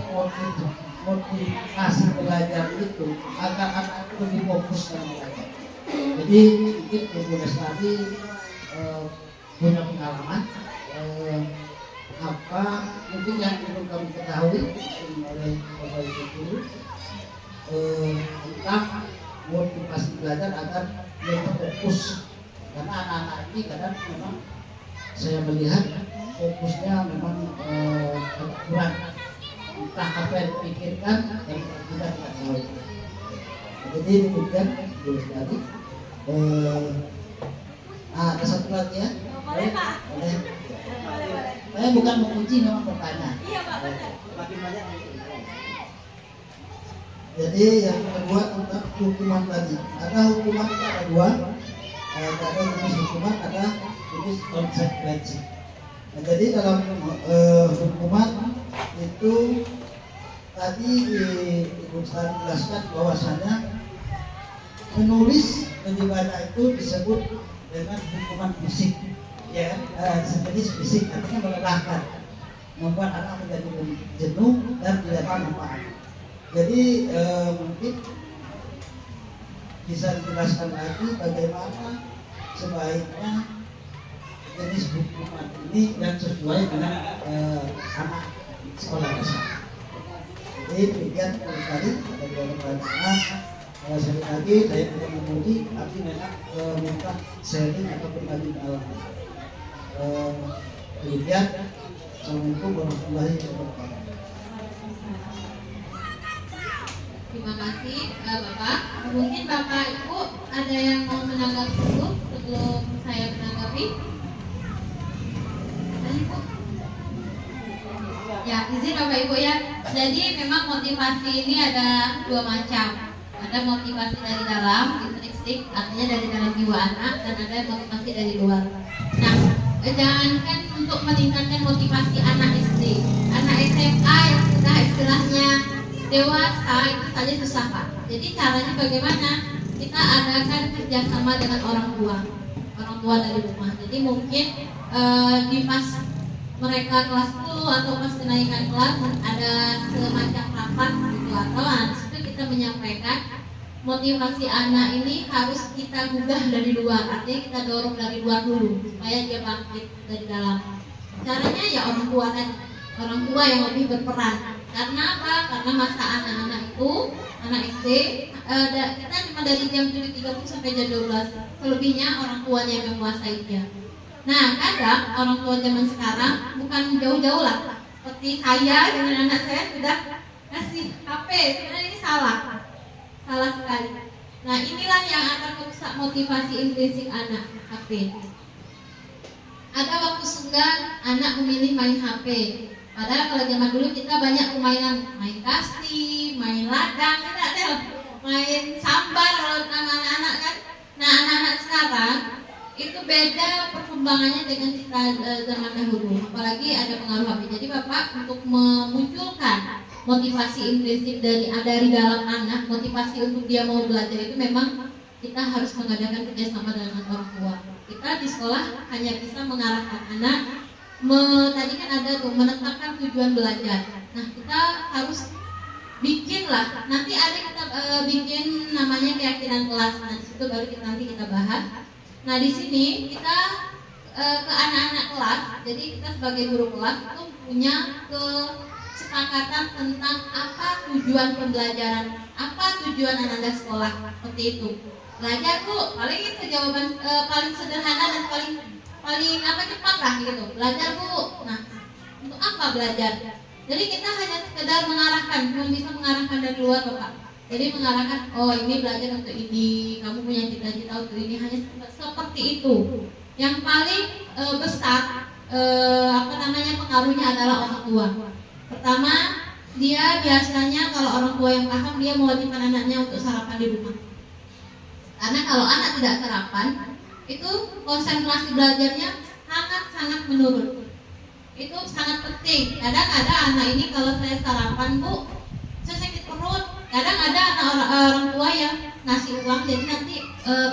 motivasi belajar itu agar anak itu lebih fokus dalam belajar. Jadi mungkin bertugas tadi punya pengalaman apa mungkin yang belum kami ketahui oleh Bapak Ibu Guru tentang motivasi belajar agar lebih fokus, karena anak-anak ini kadang memang saya melihat fokusnya memang agak kurang, entah apa yang dipikirkan dan kita tidak tahu. Jadi demikian dulu tadi. Ada satu lagi ya.
Boleh Pak.
Boleh.
Boleh.
Saya bukan menguji, memang bertanya.
Iya Pak, benar.
Makin banyak. Jadi yang kedua tentang hukuman tadi. Ada hukuman itu ada dua. Ada jenis hukuman, ada jenis konsekuensi. Nah, jadi dalam hukuman itu tadi Ibu Ustaz jelaskan bahwasanya menulis lebih banyak itu disebut dengan hukuman fisik, ya, sejenis fisik, artinya melelahkan, membuat anak menjadi jenuh dan tidak manfaat. Jadi mungkin bisa dijelaskan lagi bagaimana sebaiknya jenis hukuman ini yang sesuai dengan anak sekolah dasar. Jadi demikian kali ada dua pertanyaan. Sekali lagi saya tidak memuji, tapi memang minta sharing atau berbagi pengalaman. Demikian. Assalamualaikum warahmatullahi wabarakatuh.
Terima kasih Bapak. Mungkin Bapak Ibu ada yang mau menanggapi dulu sebelum saya menanggapi? Ibu. Ya, izin Bapak Ibu ya. Jadi memang motivasi ini ada dua macam. Ada motivasi dari dalam, intrinsik, artinya dari dalam jiwa anak, dan ada motivasi dari luar. Nah, jangankan untuk meningkatkan motivasi anak SD, anak SMA yang sudah istilahnya dewasa itu saja susah Pak. Jadi caranya bagaimana? Kita adakan kerjasama dengan orang tua dari rumah. Jadi mungkin di pas mereka kelas 10 atau pas kenaikan kelas ada semacam rapat gitu, atau di situ kita menyampaikan motivasi anak ini harus kita gugah dari luar, artinya kita dorong dari luar dulu supaya dia bangkit dari dalam. Caranya ya orang tua tadi, orang tua yang lebih berperan. Karena apa? Karena masa anak-anak itu, anak SD, kita cuma dari jam 7.30 sampai jam 12, selebihnya orang tuanya yang menguasai dia. Nah, kadang orang tua zaman sekarang bukan jauh-jauh lah, seperti saya dengan anak saya sudah kasih HP. Sebenarnya ini salah sekali. Nah, inilah yang akan merusak motivasi intrinsik anak, HP. Ada waktu senggang anak memilih main HP. Padahal kalau zaman dulu kita banyak permainan, main kasti, main ladang, kita ada main sambar kalau nama anak-anak kan. Nah, anak-anak sekarang itu beda perkembangannya dengan kita zaman dahulu. Apalagi ada pengaruh HP. Jadi Bapak untuk memunculkan motivasi intrinsik dari dalam anak, motivasi untuk dia mau belajar itu memang kita harus mengadakan kerjasama dengan orang tua. Kita di sekolah hanya bisa mengarahkan anak, tadi kan ada tuh menetapkan tujuan belajar. Nah, kita harus bikinlah. Nanti ada kita bikin namanya keyakinan kelas. Nah, di situ baru nanti kita bahas. Nah, di sini kita ke anak-anak kelas. Jadi kita sebagai guru kelas itu punya kesepakatan tentang apa tujuan pembelajaran, apa tujuan anak-anak sekolah, seperti itu. Belajar Bu, paling itu jawaban paling sederhana dan paling cepat lah gitu. Belajar Bu. Nah, untuk apa belajar? Jadi kita hanya sekedar mengarahkan, cuma bisa mengarahkan dari luar Bapak. Jadi mengarahkan, oh ini belajar untuk ini, kamu punya cita-cita untuk ini, hanya seperti itu. Yang paling besar pengaruhnya adalah orang tua. Pertama, dia biasanya kalau orang tua yang paham, dia mewajibkan anaknya untuk sarapan di rumah. Karena kalau anak tidak sarapan, itu konsentrasi belajarnya sangat menurun. Itu sangat penting. Kadang ada anak ini kalau saya sarapan Bu, saya sakit perut. Kadang ada orang tua yang ngasih uang, jadi nanti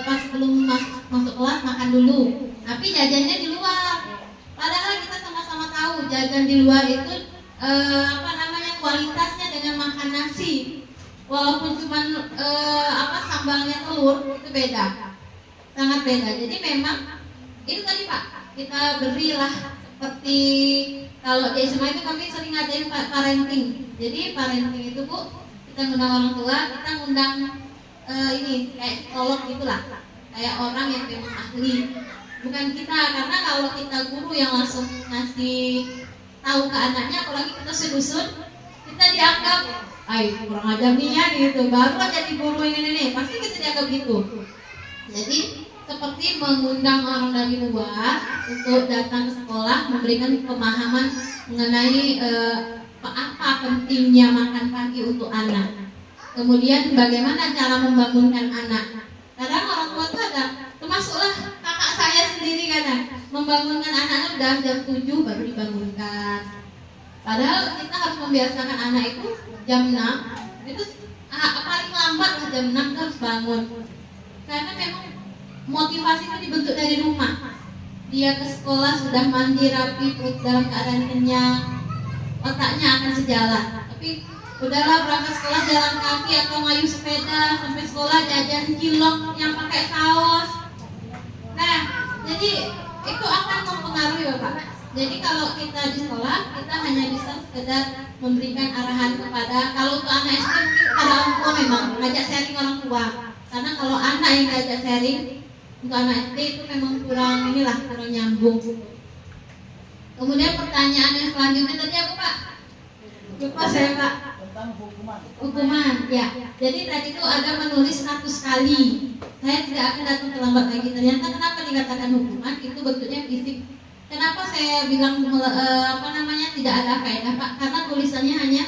pas belum masuk kelas makan dulu. Tapi jajannya di luar. Padahal kita sama-sama tahu jajan di luar itu kualitasnya dengan makan nasi. Walaupun cuma sambalnya telur, itu beda, sangat beda. Jadi memang itu tadi Pak, kita berilah seperti kalau di SMA itu kami sering ngadain parenting. Jadi parenting itu Bu, kita ngundang orang tua, kita ngundang ini kayak psikolog gitulah, kayak orang yang memang ahli, bukan kita. Karena kalau kita guru yang langsung ngasih tahu ke anaknya, apalagi kita sedusun, kita dianggap kurang ajar nih ya gitu, baru jadi guru ini pasti kita dianggap gitu. Jadi seperti mengundang orang dari luar untuk datang ke sekolah, memberikan pemahaman mengenai apa pentingnya makan pagi untuk anak. Kemudian bagaimana cara membangunkan anak. Kadang orang tua itu ada, termasuklah kakak saya sendiri kadang membangunkan anaknya udah jam 7 baru dibangunkan. Padahal kita harus membiasakan anak itu jam 6, itu paling lambat lah jam 6 harus bangun. Karena memang motivasi itu dibentuk dari rumah. Dia ke sekolah sudah mandi rapi, perut dalam keadaan kenyang, otaknya akan sejalan. Tapi udahlah berangkat sekolah jalan kaki atau ngayuh sepeda sampai sekolah jajan cilok yang pakai saus. Nah, jadi itu akan mempengaruhi Bapak. Jadi kalau kita di sekolah, kita hanya bisa sekedar memberikan arahan kepada, kalau untuk anak SD mungkin kepada orang tua memang ngajak sharing orang tua. Karena kalau anak yang ngajak sharing untuk anak SD itu memang kurang nyambung. Kemudian pertanyaan yang selanjutnya tadi apa Pak? Lupa saya Pak.
Tentang
Hukuman, ya. Jadi tadi itu ada menulis 100 kali. Saya tidak akan datang terlambat lagi. Ternyata kenapa dikatakan hukuman? Itu bentuknya fisik. Kenapa saya bilang tidak ada faedah Pak? Karena tulisannya hanya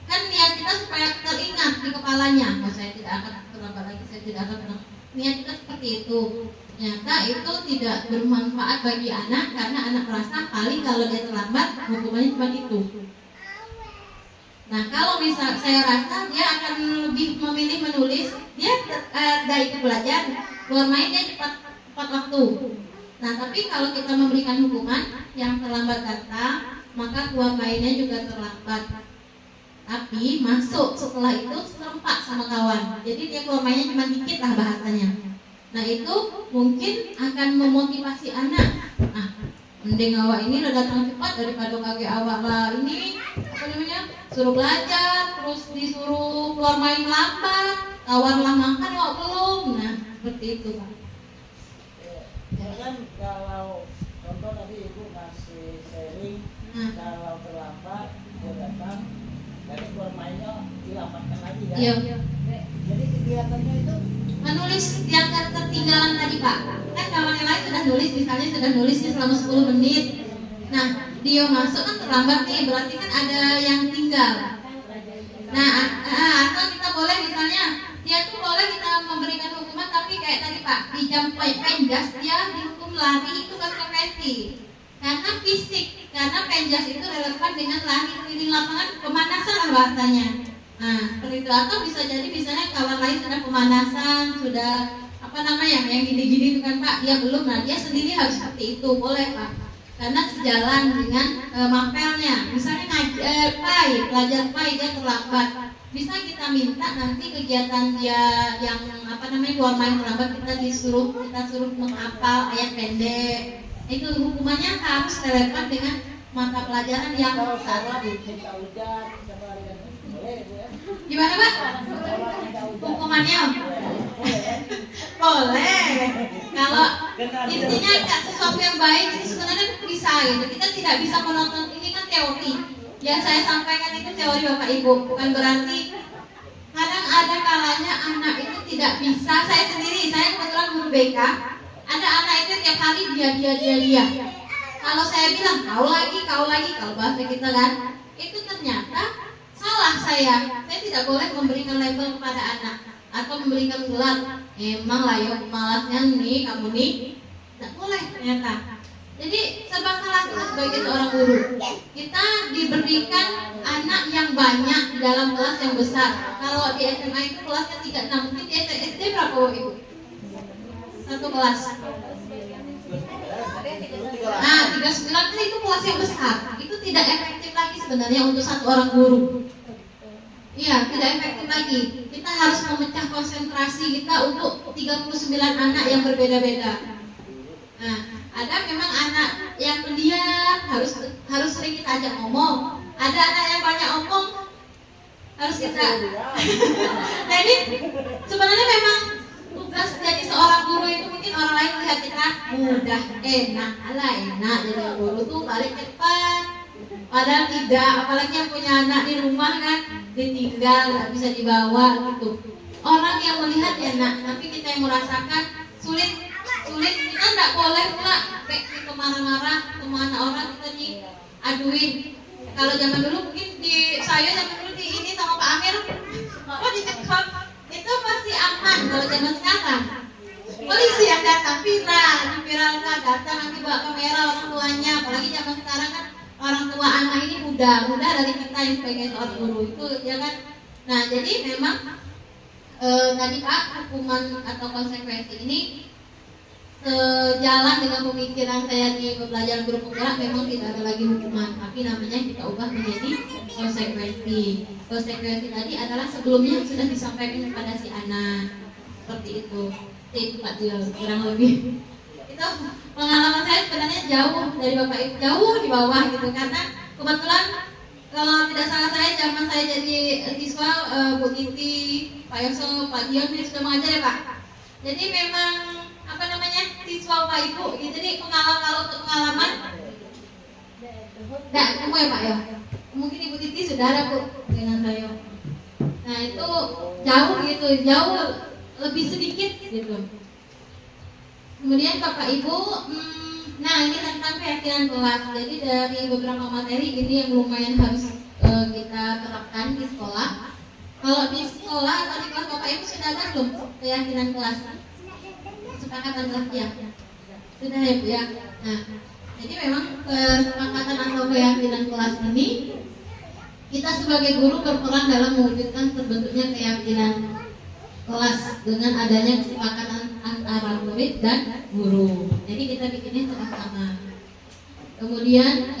kan niat kita supaya teringat di kepalanya. Saya tidak akan terlambat lagi, saya tidak akan pernah. Niat kita seperti itu. Ternyata itu tidak bermanfaat bagi anak karena anak merasa paling kalau dia terlambat hukumannya cuma itu. Nah, kalau misal saya rasa dia akan lebih memilih menulis, dia tidak ikut belajar, keluar main dia cepat waktu. Nah, tapi kalau kita memberikan hukuman yang terlambat datang, maka keluar mainnya juga terlambat. tapi masuk setelah itu serempak sama kawan. Jadi dia keluar mainnya cuma dikit lah bahasanya. Nah itu mungkin akan memotivasi anak. Nah, mending awak ini udah datang cepat daripada kaget awak lah ini apa namanya suruh belajar terus disuruh keluar main lambat, kawan lah makan awak belum. Nah seperti itu Pak.
Ya kan kalau contoh tadi ibu ngasih sharing, kalau terlambat dia datang, jadi keluar mainnya dilamatkan lagi kan?
Iya.
Jadi kegiatannya itu
Menulis yang ketinggalan tadi Pak. Kan kawan yang lain sudah nulis, misalnya sudah nulisnya selama 10 menit. Nah, dia masuk kan terlambat nih, berarti kan ada yang tinggal. Nah, atau kita boleh misalnya dia tuh boleh kita memberikan hukuman tapi kayak tadi Pak, di jam penjas dia dihukum lari itu konsekuensi. Karena fisik, karena penjas itu relevan dengan lari keliling lapangan, pemanasan lah bahasanya. Nah, seperti itu. Atau bisa jadi misalnya kawan lain sudah pemanasan, sudah apa namanya yang gini-gini itu kan Pak, dia belum, nah dia sendiri harus seperti itu, boleh Pak. Karena sejalan dengan mapelnya. Misalnya pelajar PAI dia terlambat. Bisa kita minta nanti kegiatan dia yang apa namanya keluar main terlambat kita suruh menghafal ayat pendek. Itu hukumannya harus relevan dengan mata pelajaran yang
kalau salah diminta hujan, boleh Bu ya?
gimana Pak? Hukumannya? Boleh. Kalau intinya sesuatu yang baik itu sebenarnya bisa gitu. Kita tidak bisa menonton ini kan teori. Yang saya sampaikan itu teori Bapak Ibu, bukan berarti kadang ada kalanya anak itu tidak bisa. Saya sendiri, saya kebetulan guru BK. Ada anak itu tiap hari dia. Kalau saya bilang kau lagi, kalau bahasa kita kan, itu ternyata salah saya. Saya tidak boleh memberikan label kepada anak atau memberikan gelar. Emang lah ya malasnya nih kamu nih, tidak boleh ternyata. Jadi serba salah kita sebagai seorang guru. Kita diberikan anak yang banyak dalam kelas yang besar. Kalau di SMA itu kelasnya 36, mungkin di SD berapa Ibu? Satu kelas. Nah, 39 itu kelas yang besar. Itu tidak efektif lagi sebenarnya untuk satu orang guru. Iya, tidak efektif lagi. Kita harus memecah konsentrasi kita untuk 39 anak yang berbeda-beda. Nah, ada memang anak yang pendiam, harus sering kita ajak ngomong. Ada anak yang banyak omong, harus kita. Jadi sebenarnya memang tugas jadi seorang guru itu mungkin orang lain melihat kita mudah, enak jadi guru tuh balik cepat. Padahal tidak, apalagi yang punya anak di rumah kan ditinggal, nggak bisa dibawa gitu. Orang yang melihat enak, tapi kita yang merasakan sulit. Kita nggak boleh pula kayak kita marah-marah sama anak orang kita diaduin. Kalau zaman dulu mungkin saya zaman dulu di ini sama Pak Amir, dicekap itu masih aman. Kalau zaman sekarang polisi yang datang viralkan datang nanti bawa kamera orang tuanya. Apalagi zaman sekarang kan orang tua anak ini muda dari kita yang sebagai seorang guru itu ya kan. Nah jadi memang tadi Pak, hukuman atau konsekuensi ini sejalan dengan pemikiran saya di pembelajaran guru penggerak. Memang tidak ada lagi hukuman, tapi namanya kita ubah menjadi konsekuensi. Konsekuensi tadi adalah sebelumnya sudah disampaikan kepada si anak seperti itu Pak Jill, kurang lebih. Itu pengalaman saya sebenarnya jauh dari Bapak Ibu, jauh di bawah gitu, karena kebetulan kalau tidak salah saya zaman saya jadi siswa Bu Titi, Pak Yoso, Pak Dion sudah mengajar ya Pak. Jadi memang apa namanya siswa Bapak Ibu, jadi pengalaman enggak ketemu ya Pak ya. Mungkin Ibu Titi sudah ada Bu dengan saya. Nah itu jauh gitu, jauh lebih sedikit gitu. Kemudian Bapak Ibu, nah ini tentang keyakinan kelas. Jadi dari beberapa materi ini yang lumayan harus kita terapkan di sekolah. Kalau di sekolah atau di kelas Bapak Ibu sudah ada belum keyakinan kelas? Kesepakatan kelas ya? Sudah ya Bu ya? Nah, jadi memang kesepakatan atau keyakinan kelas ini kita sebagai guru berperan dalam mewujudkan terbentuknya keyakinan kelas dengan adanya kesepakatan antara murid dan guru. Jadi kita bikinnya sama-sama. Kemudian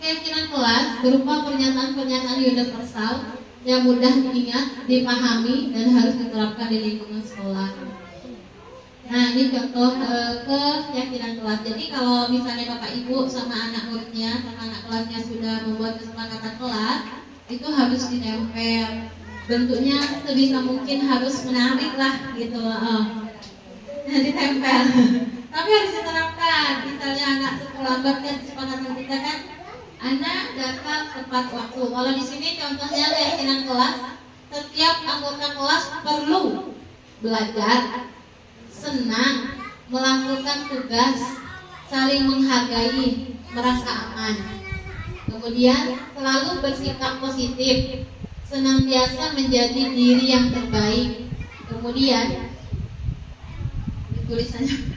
keyakinan kelas berupa pernyataan-pernyataan universal yang mudah diingat, dipahami, dan harus diterapkan di lingkungan sekolah. Nah, ini contoh keyakinan kelas. Jadi kalau misalnya Bapak Ibu sama anak muridnya, sama anak kelasnya sudah membuat kesepakatan kelas, itu harus ditempel. Bentuknya sebisa mungkin harus menarik lah gitu. Ditempel. Tapi harus diterapkan. Misalnya anak terlambat kan kesepakatan kita kan, anak datang tepat waktu. Kalau di sini contohnya keyakinan kelas, setiap anggota kelas perlu belajar, senang, melakukan tugas, saling menghargai, merasa aman. Kemudian selalu bersikap positif, senantiasa menjadi diri yang terbaik. Kemudian tulisannya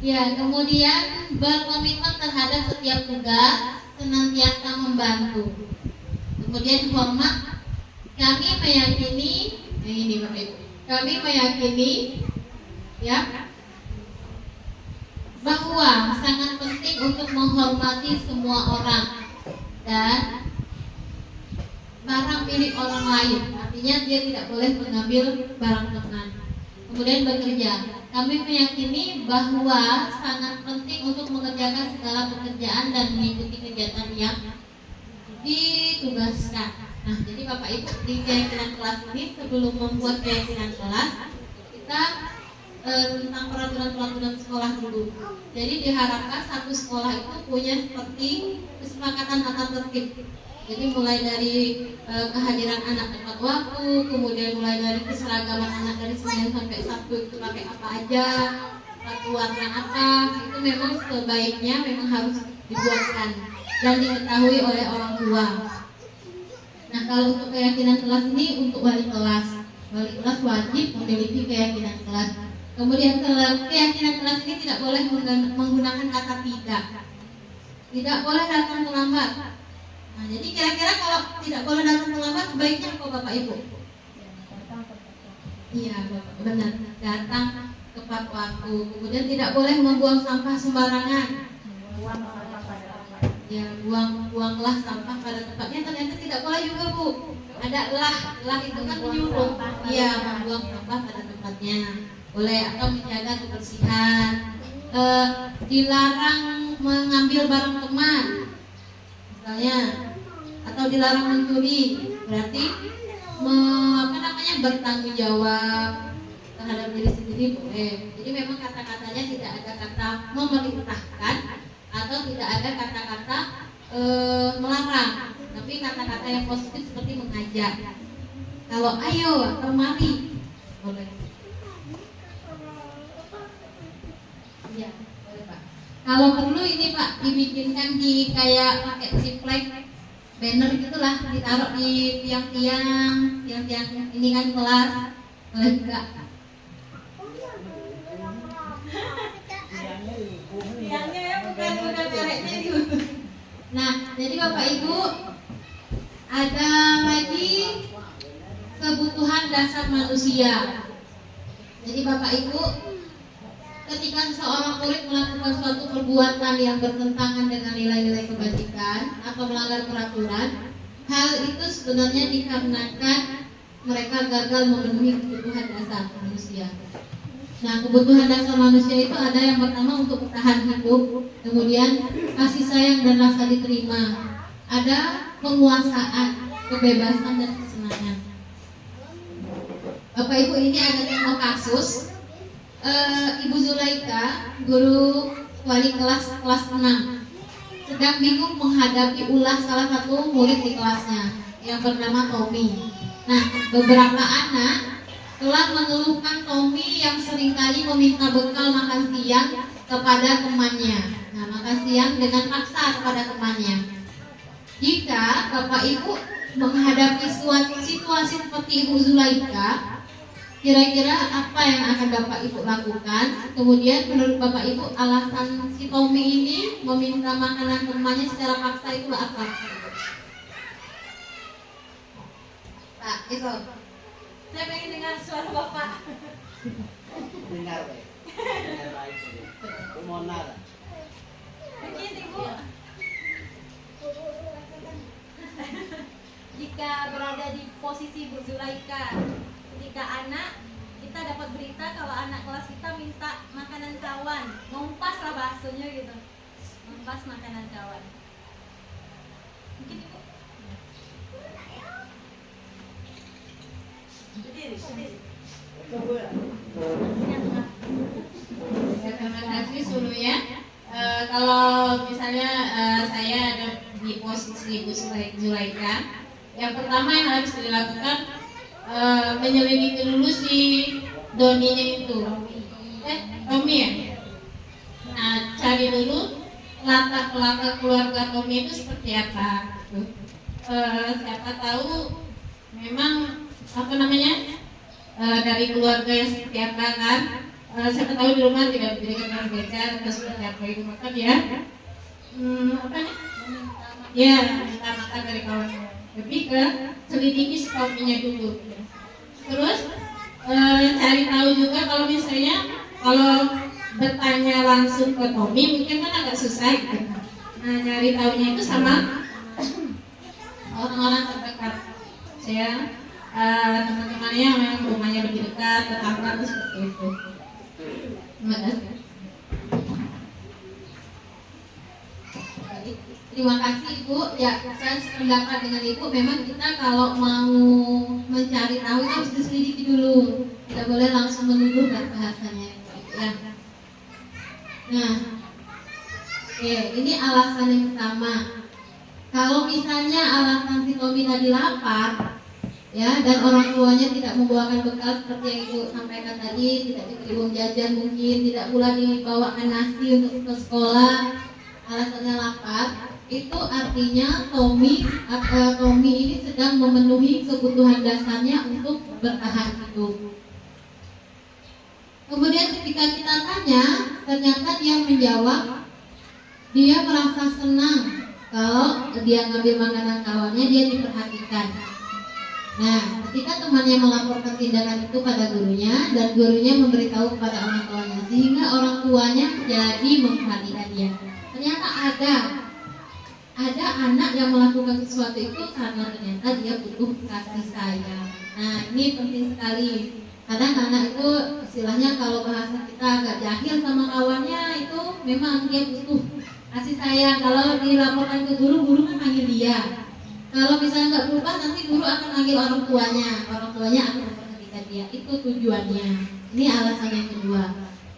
ya, kemudian berkomitmen terhadap setiap tugas, senantiasa membantu. Kemudian hormat, kami meyakini, ini Bapak Ibu, kami meyakini ya bahwa sangat penting untuk menghormati semua orang dan barang milik orang lain. Artinya dia tidak boleh mengambil barang teman. Kemudian bekerja, kami meyakini bahwa sangat penting untuk mengerjakan segala pekerjaan dan mengikuti kegiatan yang ditugaskan. Nah, jadi Bapak Ibu di keyakinan kelas ini sebelum membuat keyakinan kelas kita tentang peraturan-peraturan sekolah dulu. Jadi diharapkan satu sekolah itu punya seperti kesepakatan tata tertib. Jadi mulai dari kehadiran anak tepat waktu, kemudian mulai dari keseragaman anak dari Senin sampai Sabtu itu pakai apa aja, satu warna apa, itu memang sebaiknya memang harus dibuatkan dan diketahui oleh orang tua. Nah, kalau untuk keyakinan kelas ini untuk wali kelas wajib memiliki keyakinan kelas. Kemudian keyakinan kelas ini tidak boleh menggunakan kata tidak boleh datang terlambat. Nah, jadi kira-kira kalau tidak boleh datang terlambat, sebaiknya apa Bapak Ibu? Iya, Bapak, benar, datang tepat waktu. Kemudian tidak boleh membuang sampah sembarangan. Ya, buanglah sampah pada tempatnya. Ternyata tidak boleh juga, Bu. Ada lah itu kan menyuruh. Iya, membuang sampah pada tempatnya. Boleh, atau menjaga kebersihan. Dilarang mengambil barang teman, misalnya, atau dilarang mencuri. Berarti bertanggung jawab terhadap diri sendiri boleh. Jadi memang kata-katanya tidak ada kata memerintahkan atau tidak ada kata-kata melarang, tapi kata-kata yang positif seperti mengajak. Kalau ayo atau mari boleh. Iya, boleh Pak. Kalau perlu ini Pak dibikinkan di kayak pakai triplek banner gitulah, ditaruh di tiang-tiang ini kan kelas, boleh juga. Tiangnya ya bukan mereknya itu. Nah, jadi Bapak Ibu ada lagi kebutuhan dasar manusia. Jadi Bapak Ibu, ketika seorang murid melakukan suatu perbuatan yang bertentangan dengan nilai-nilai kebajikan atau melanggar peraturan, hal itu sebenarnya dikarenakan mereka gagal memenuhi kebutuhan dasar manusia. Nah, kebutuhan dasar manusia itu ada yang pertama untuk bertahan hidup, kemudian kasih sayang dan rasa diterima, ada penguasaan, kebebasan dan kesenangan. Bapak Ibu, ini ada contoh kasus. Ibu Zulaika, guru wali kelas 6, sedang bingung menghadapi ulah salah satu murid di kelasnya yang bernama Tommy. Nah, beberapa anak telah mengeluhkan Tommy yang seringkali meminta bekal makan siang kepada temannya. Nah, makan siang dengan paksa kepada temannya. Jika Bapak Ibu menghadapi suatu situasi seperti Ibu Zulaika, kira-kira apa yang akan Bapak Ibu lakukan? Kemudian menurut Bapak Ibu alasan si Tommy ini meminta makanan temannya secara paksa itu apa? Pak, itu saya pengen dengar suara Bapak.
Dengar baik. Dengar baik. Mohon.
Begini Bu,
kawan, ngumpas lah bahasanya gitu, ngumpas makanan kawan. Mungkin ibu berdiri.
Ya, terima kasih Sulu ya. Kalau misalnya saya ada di posisi Ibu Zulaika, yang pertama yang harus dilakukan menyelidiki dulu si Doninya itu, Tommy ya. Nah, cari dulu latar belakang keluarga Tommy itu seperti apa. Siapa tahu memang apa namanya dari keluarga yang seperti apa kan. Siapa tahu di rumah tidak diberikan orang beca atau seperti apa itu, maka dia apa nih? Ya, minta makan dari kawannya. Lebih ke selidiki si Tommy-nya dulu. Terus cari tahu juga kalau misalnya kalau bertanya langsung ke Tommy mungkin kan agak susah gitu. Nah, cari tahunya itu sama orang-orang terdekat. Saya teman-temannya yang rumahnya lebih dekat, tetangga atau seperti itu. Terima kasih. Terima kasih Ibu. Ya, saya sependapat dengan Ibu. Memang kita kalau mau mencari tahu harus diselidiki dulu. Tidak boleh langsung menuduh dan bahasanya. Ya. Nah, oke, ini alasan yang pertama. Kalau misalnya alasan si Tommy tadi lapar, ya, dan orang tuanya tidak membawakan bekal seperti yang Ibu sampaikan tadi, tidak diberi uang jajan mungkin, tidak pula dibawakan nasi untuk ke sekolah, alasannya lapar, itu artinya Tommy ini sedang memenuhi kebutuhan dasarnya untuk bertahan hidup. Kemudian ketika kita tanya, ternyata dia menjawab dia merasa senang kalau dia ngambil makanan kawannya, dia diperhatikan. Nah, ketika temannya melaporkan tindakan itu pada gurunya dan gurunya memberitahu kepada orang tuanya, sehingga orang tuanya jadi memperhatikan dia. Ternyata ada anak yang melakukan sesuatu itu karena ternyata dia butuh kasih sayang. Nah, ini penting sekali. Kadang anak itu istilahnya kalau bahasa kita agak jahil sama kawannya, itu memang dia butuh kasih sayang. Kalau dilaporkan ke guru, guru kan panggil dia. Kalau misalnya nggak berubah, nanti guru akan manggil orang tuanya akan memperhatikan dia. Itu tujuannya. Ini alasan yang kedua.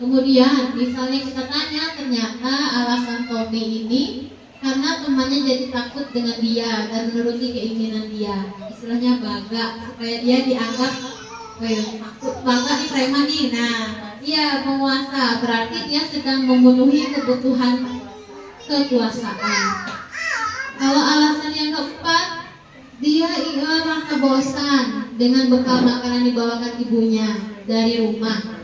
Kemudian misalnya kita tanya, ternyata alasan Tommy ini karena temannya jadi takut dengan dia dan menuruti keinginan dia. Istilahnya baga, supaya dia dianggap takut banget nih preman nih. Nah, dia penguasa, berarti dia sedang memenuhi kebutuhan kekuasaan. Kalau alasan yang keempat, dia merasa bosan dengan bekal makanan dibawakan ibunya dari rumah.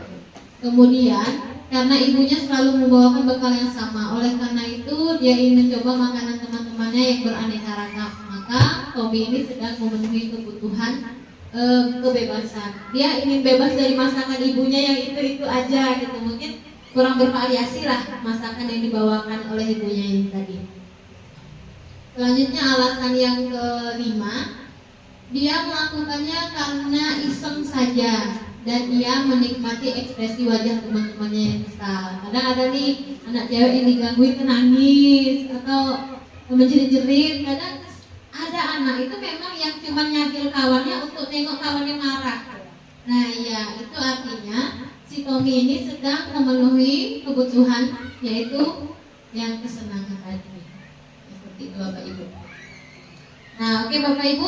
Kemudian karena ibunya selalu membawakan bekal yang sama, oleh karena itu dia ingin mencoba makanan teman-temannya yang beraneka ragam. Maka Tommy ini sedang memenuhi kebutuhan kebebasan. Dia ingin bebas dari masakan ibunya yang itu aja gitu. Mungkin kurang bervariasi lah masakan yang dibawakan oleh ibunya ini tadi. Selanjutnya alasan yang kelima, dia melakukannya karena iseng saja dan dia menikmati ekspresi wajah teman-temannya yang kesal. Kadang ada nih anak cewek yang digangguin nangis atau menjerit-jerit. Kadang ada anak itu memang yang cuma nyagil kawannya untuk nengok kawannya marah. Nah ya, itu artinya si Tommy ini sedang memenuhi kebutuhan, yaitu yang kesenangan tadi. Seperti itu Bapak Ibu. Nah oke Bapak Ibu,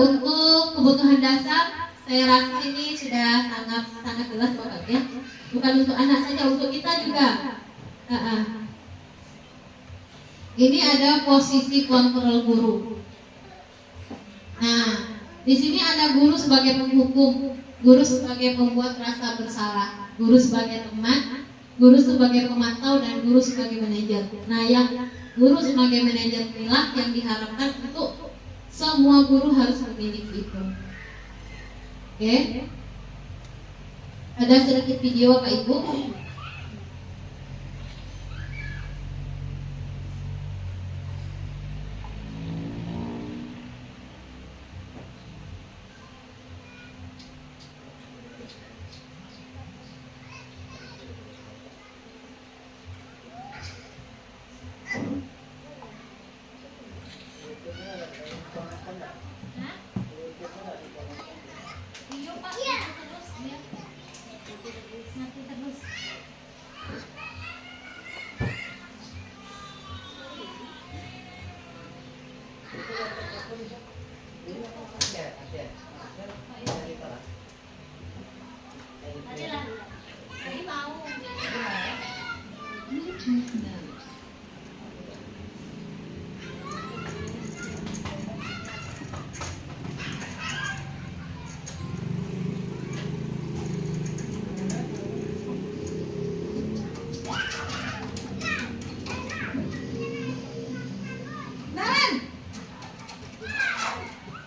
untuk kebutuhan dasar saya rasa ini sudah sangat jelas Bapak ya. Bukan untuk anak saja, untuk kita juga. Ini ada posisi kontrol guru. Nah, di sini ada guru sebagai penghukum, guru sebagai pembuat rasa bersalah, guru sebagai teman, guru sebagai pemantau, dan guru sebagai manajer. Nah, yang guru sebagai manajer inilah yang diharapkan untuk semua guru harus memiliki itu. Oke. Ada sedikit video Bapak Ibu.
Naren,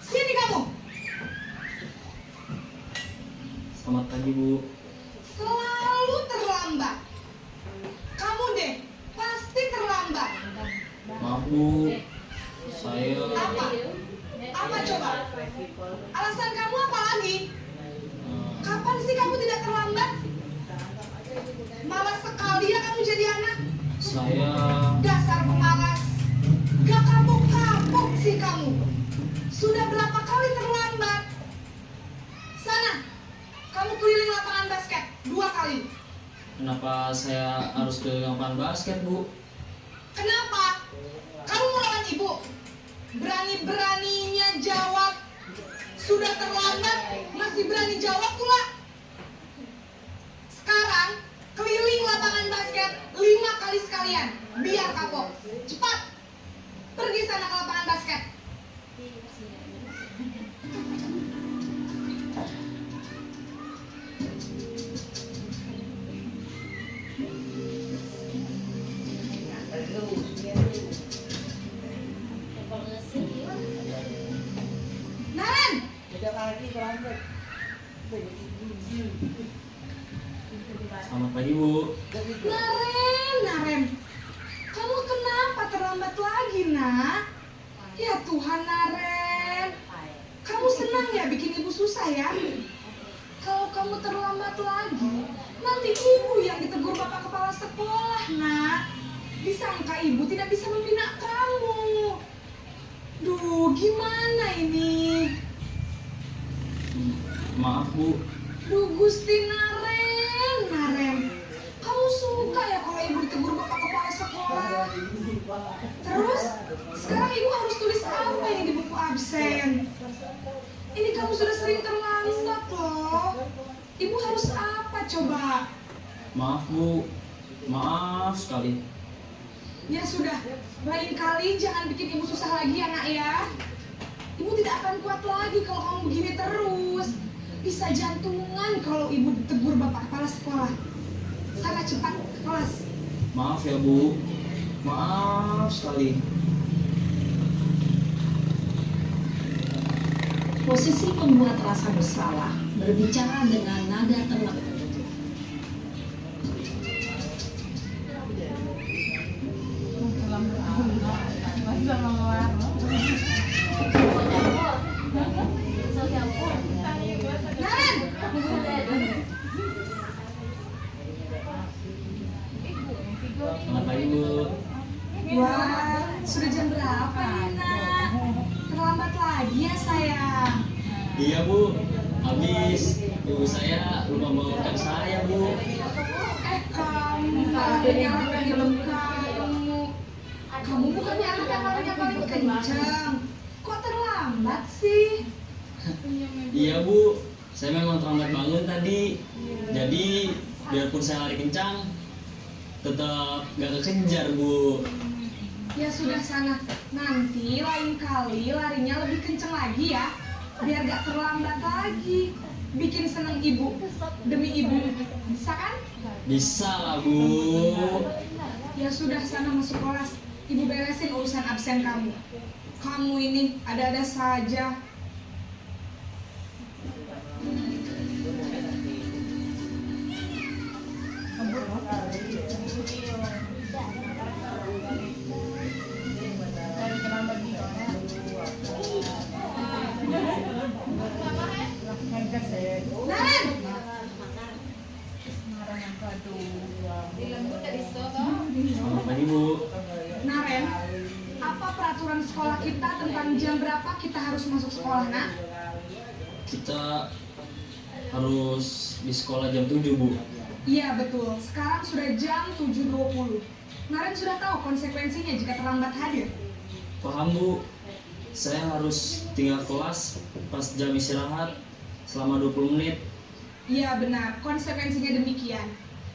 sini kamu.
Selamat pagi, Bu.
Selalu terlambat. Kamu deh, pasti terlambat.
Maaf, Bu. Saya
Apa? Apa coba? Alasan kamu apa lagi? Kapan sih kamu tidak terlambat? Malas sekali ya kamu jadi anak.
saya
Dasar pemalas. Gak kapok-kapok sih kamu. Sudah berapa kali terlambat? Sana, kamu keliling lapangan basket 2 kali.
Kenapa saya harus ke lapangan basket, Bu?
Kenapa? Kamu mau lawan ibu? Berani-beraninya jawab. Sudah terlambat, masih berani jawab pula. Sekarang, keliling lapangan basket 5 kali sekalian. Biar kapok. Cepat. Pergi sana ke lapangan basket. Naren,
Tidak lagi terlambat.
Selamat pagi, Bu.
Naren. Kamu kenapa terlambat lagi, nak? Ya Tuhan, Naren. Kamu senang ya bikin ibu susah ya? Kalau kamu terlambat lagi, nanti ibu yang ditegur bapak kepala sekolah, nak. Disangka ibu tidak bisa membina kamu. Duh, gimana ini?
Maaf, Bu.
Duh, Gusti Naren. Kamu suka ya kalau ibu ditegur bapak kepala sekolah? Terus, sekarang ibu harus tulis apa ini di buku absen? Ini kamu sudah sering terlambat loh. Ibu harus apa coba?
Maaf, Bu. Maaf sekali.
Ya sudah, lain kali jangan bikin ibu susah lagi ya nak ya. Ibu tidak akan kuat lagi kalau kamu begini terus. Bisa jantungan kalau ibu ditegur bapak kepala sekolah. Sana cepat ke kelas.
Maaf ya, Bu. Maaf sekali.
Posisi pembuat rasa bersalah berbicara dengan nada terlebih.
Naren,
Selamat pagi, Bu.
wah, sudah jam berapa ini nak? Terlambat lagi ya sayang.
Iya, Bu. Habis ibu saya lupa membawakan saya, Bu.
Kamu larinya belum kamu. Kamu bukannya anak yang larinya paling kencang. Kok terlambat sih?
Iya, Bu. Saya memang terlambat bangun tadi. Jadi, biarpun saya lari kencang, tetap gak kekejar, Bu.
Ya sudah sana. Nanti lain kali larinya lebih kencang lagi ya. Biar gak terlambat lagi. Bikin seneng ibu. Demi ibu. Bisa kan?
Bisa lah, Bu.
Ya sudah sana masuk kelas. Ibu beresin urusan absen kamu. Kamu ini ada-ada saja. Naren,
Selamat pagi, Bu.
Naren, apa peraturan sekolah kita tentang jam berapa kita harus masuk sekolah, nak?
Kita harus di sekolah jam 7, Bu.
Iya betul, sekarang sudah jam 7.20. Naren sudah tahu konsekuensinya jika terlambat hadir.
Paham, Bu. Saya harus tinggal kelas pas jam istirahat selama 20 menit.
Iya benar, konsekuensinya demikian.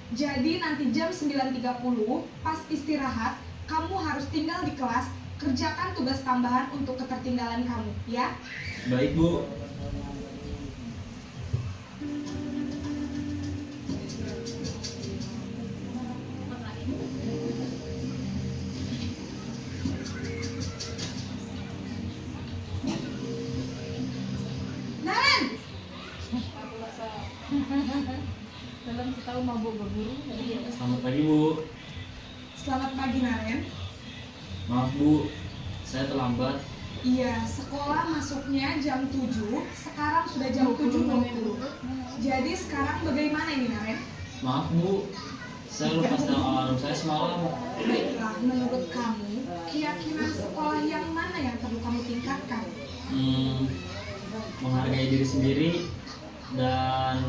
Jadi nanti jam 9.30 pas istirahat, kamu harus tinggal di kelas, kerjakan tugas tambahan untuk ketertinggalan kamu, ya.
Baik, Bu.
Naren,
Dalam setahun mabuk berburu.
Selamat pagi, Bu.
selamat pagi Naren.
Maaf, Bu. Saya terlambat.
Iya, sekolah masuknya jam 7, sekarang sudah jam 7.20. Jadi sekarang bagaimana ini Naren?
Maaf, Bu. Saya lupa setel alarm saya semalam.
Baiklah, menurut kamu, keyakinan sekolah yang mana yang perlu kamu tingkatkan?
Menghargai diri sendiri dan